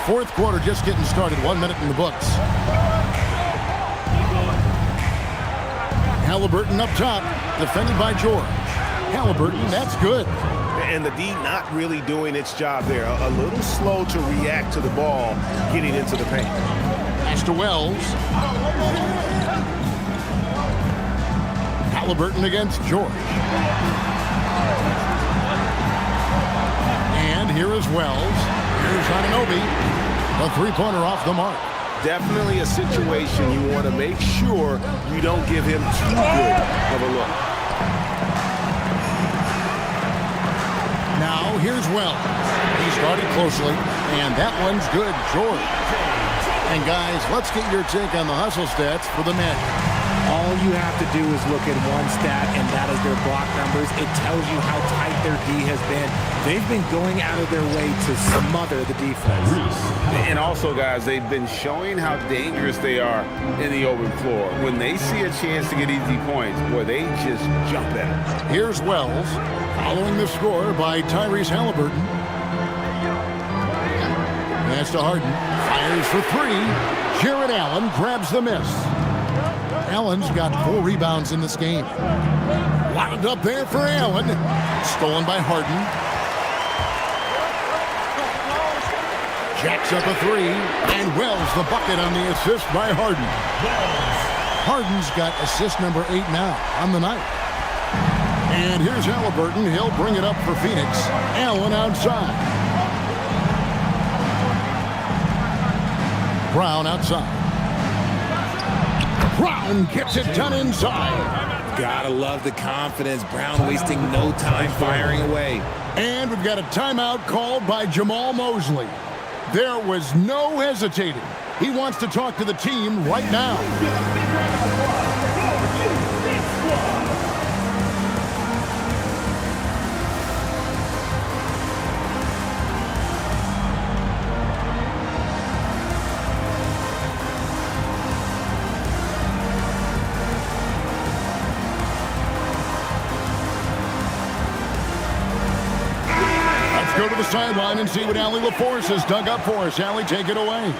Fourth quarter just getting started. 1 minute in the books. Halliburton up top, defended by George. Halliburton, that's good.
And the D not really doing its job there. A little slow to react to the ball getting into the paint.
Pass to Wells. Halliburton against George. And here is Wells. Here's Anunoby. A three-pointer off the mark.
Definitely a situation you want to make sure you don't give him too good of a look.
Now here's Wells. He started closely, and that one's good. George. And guys, let's get your take on the hustle stats for the Magic.
All you have to do is look at one stat, and that is their block numbers. It tells you how tight their D has been. They've been going out of their way to smother the defense.
And also, guys, they've been showing how dangerous they are in the open floor. When they see a chance to get easy points, boy, they just jump at it.
Here's Wells, following the score by Tyrese Halliburton. Pass to Harden. Fires for three. Jared Allen grabs the miss. Allen's got 4 rebounds in this game. Wound up there for Allen. Stolen by Harden. Jacks up a 3. And Wells the bucket on the assist by Harden. Harden's got assist number 8 now on the night. And here's Halliburton. He'll bring it up for Phoenix. Allen outside. Brown outside. Brown gets it done inside.
Gotta love the confidence. Brown wasting no time firing away.
And we've got a timeout called by Jamal Mosley. There was no hesitating. He wants to talk to the team right now. Go to the sideline and see what Allie LaForce has dug up for us. Allie, take it away.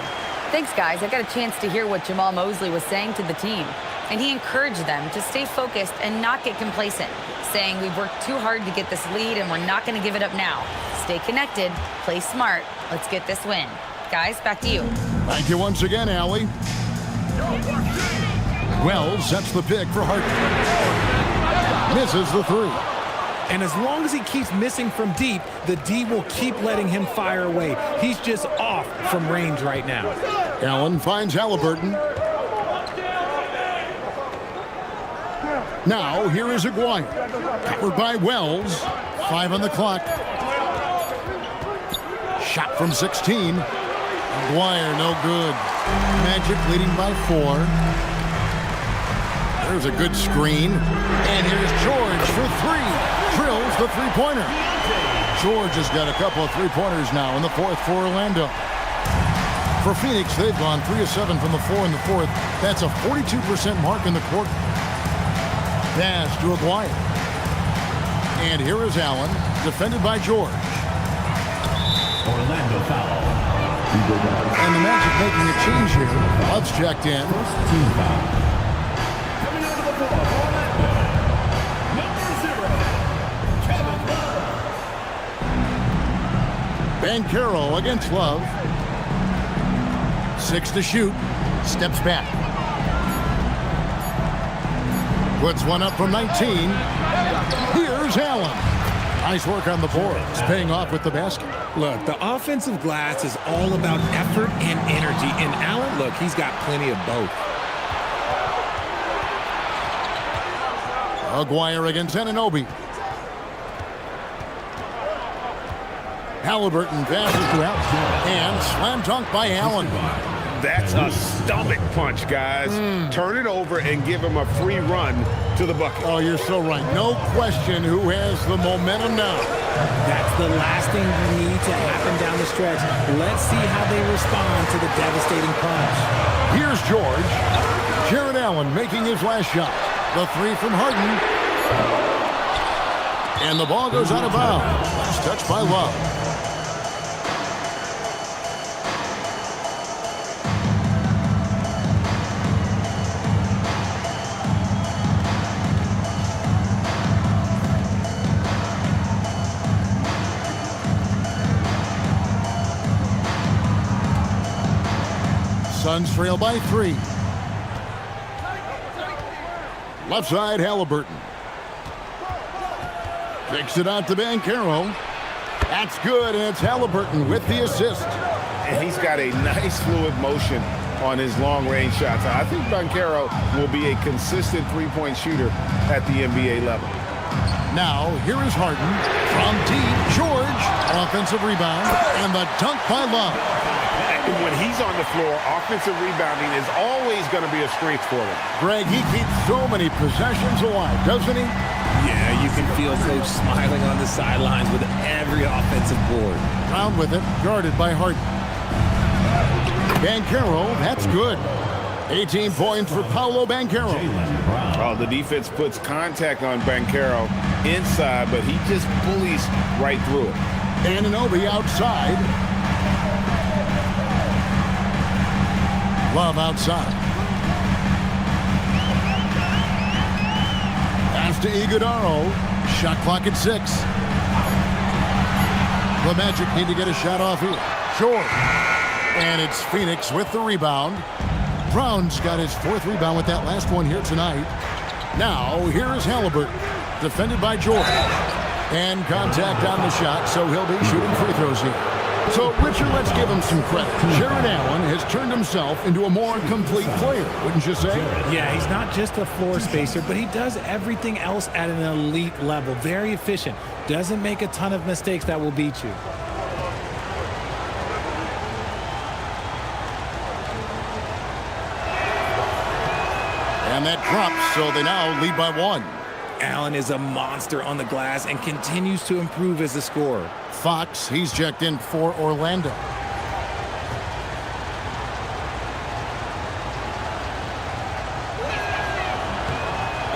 Thanks, guys. I got a chance to hear what Jamal Mosley was saying to the team. And he encouraged them to stay focused and not get complacent, saying we've worked too hard to get this lead and we're not going to give it up now. Stay connected, play smart. Let's get this win. Guys, back to you.
Thank you once again, Allie. Wells sets the pick for Harden. Misses the 3.
And as long as he keeps missing from deep, the D will keep letting him fire away. He's just off from range right now.
Allen finds Halliburton. Now, here is Aguirre. Covered by Wells. 5 on the clock. Shot from 16. Aguirre, no good. Magic leading by 4. There's a good screen. And here's George for 3. Drills the three-pointer. George has got a couple of three-pointers now in the 4th for Orlando. For Phoenix, they've gone 3 of 7 from the floor in the 4th. That's a 42% mark in the quarter. Pass to Aguirre. And here is Allen, defended by George.
Orlando foul.
And the Magic making a change here. Love's checked in.
Team foul. Coming out of the floor, Orlando. Number 0, Kevin Love.
Banchero against Love. 6 to shoot. Steps back. Puts one up from 19. Here's Allen. Nice work on the boards, paying off with the basket.
Look, the offensive glass is all about effort and energy. And Allen, look, he's got plenty of both.
Aguirre against Anunoby. Halliburton passes to Allen. And slam dunk by Allen.
That's a stomach punch, guys. Turn it over and give him a free run to the bucket.
Oh, you're so right. No question who has the momentum now.
That's the last thing you need to happen down the stretch. Let's see how they respond to the devastating punch.
Here's George. Jared Allen making his last shot. The three from Harden. And the ball goes out of bounds. Last touch by Love. Suns trail by 3. Left side, Halliburton. Kicks it out to Banchero. That's good, and it's Halliburton with the assist.
And he's got a nice fluid motion on his long-range shots. I think Banchero will be a consistent three-point shooter at the NBA level.
Now, here is Harden from deep. George, offensive rebound, and the dunk by Love.
When he's on the floor, offensive rebounding is always going to be a strength for him.
Greg, he keeps so many possessions alive, doesn't he?
Yeah, you can feel Coach smiling on the sidelines with every offensive board.
Brown with it, guarded by Harden. Banchero, that's good. 18 points for Paolo Banchero.
Oh, the defense puts contact on Banchero inside, but he just bullies right through it.
Anunoby outside. Love outside. Pass to Iguodaro. Shot clock at 6. The Magic need to get a shot off here. Short. And it's Phoenix with the rebound. Brown's got his 4th rebound with that last one here tonight. Now, here is Halliburton. Defended by George. And contact on the shot, so he'll be shooting free throws here. So, Richard, let's give him some credit. Jared Allen has turned himself into a more complete player, wouldn't you say?
Yeah, he's not just a floor spacer, but he does everything else at an elite level. Very efficient. Doesn't make a ton of mistakes that will beat you.
And that drops, so they now lead by 1.
Allen is a monster on the glass and continues to improve as a scorer.
Fox, he's checked in for Orlando.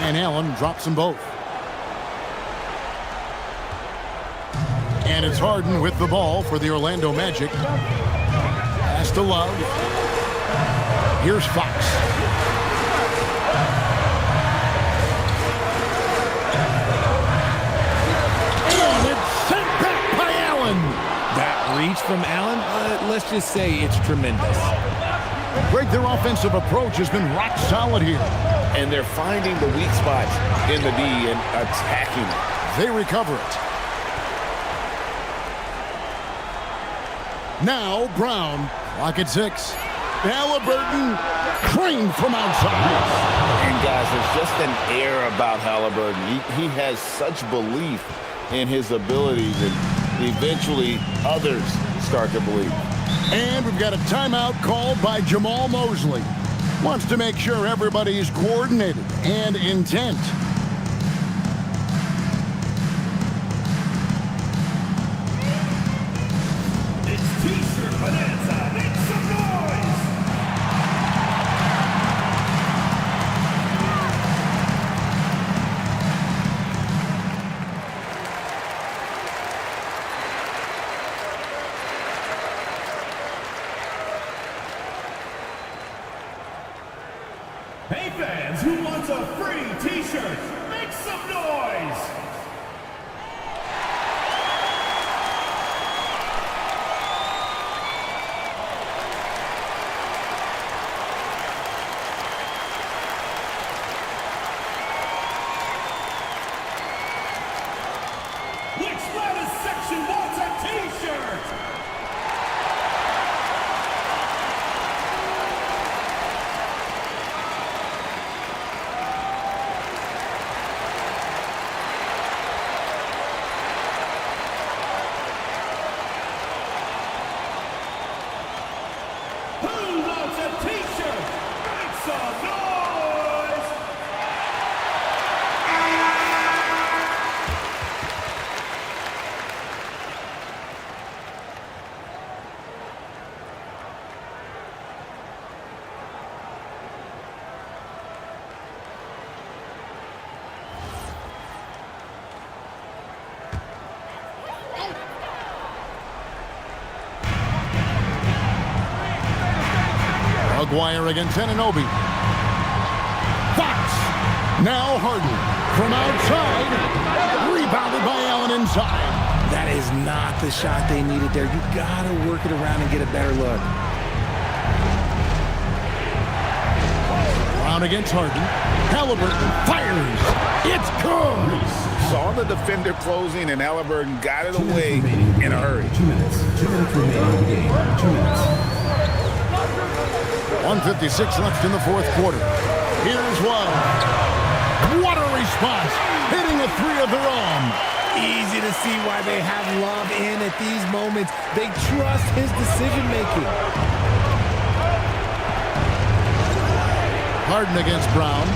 And Allen drops them both. And it's Harden with the ball for the Orlando Magic. Pass to Love. Here's Fox.
That reach from Allen, let's just say it's tremendous.
Greg, their offensive approach has been rock solid here.
And they're finding the weak spots in the D and attacking it.
They recover it. Now Brown, clock at 6. Halliburton, cream from outside.
And guys, there's just an air about Halliburton. He has such belief in his abilities, and eventually others start to believe.
And we've got a timeout called by Jamal Mosley. Wants to make sure everybody's coordinated and intent.
It's T-shirt bonanza. Make some noise. Hey fans, who wants a free T-shirt? Make some noise!
Maguire against Ananobi. Fox. Now Harden. From outside. Rebounded by Allen inside.
That is not the shot they needed there. You got to work it around and get a better look.
Brown against Harden. Halliburton fires. It's good.
Saw the defender closing, and Halliburton got it away in a hurry.
2 minutes. 2 minutes remaining in the game. 2 minutes.
1:56 left in the fourth quarter. Here's one. What a response. Hitting a three of their own.
Easy to see why they have Love in at these moments. They trust his decision-making.
Harden against Brown.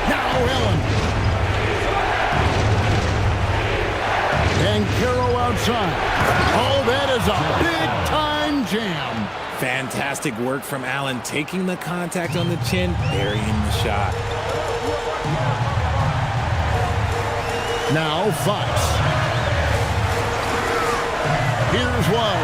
Now Allen. And Carroll outside. Oh, that is a big-time jam.
Fantastic work from Allen, taking the contact on the chin, burying the shot.
Now Fox. Here's one.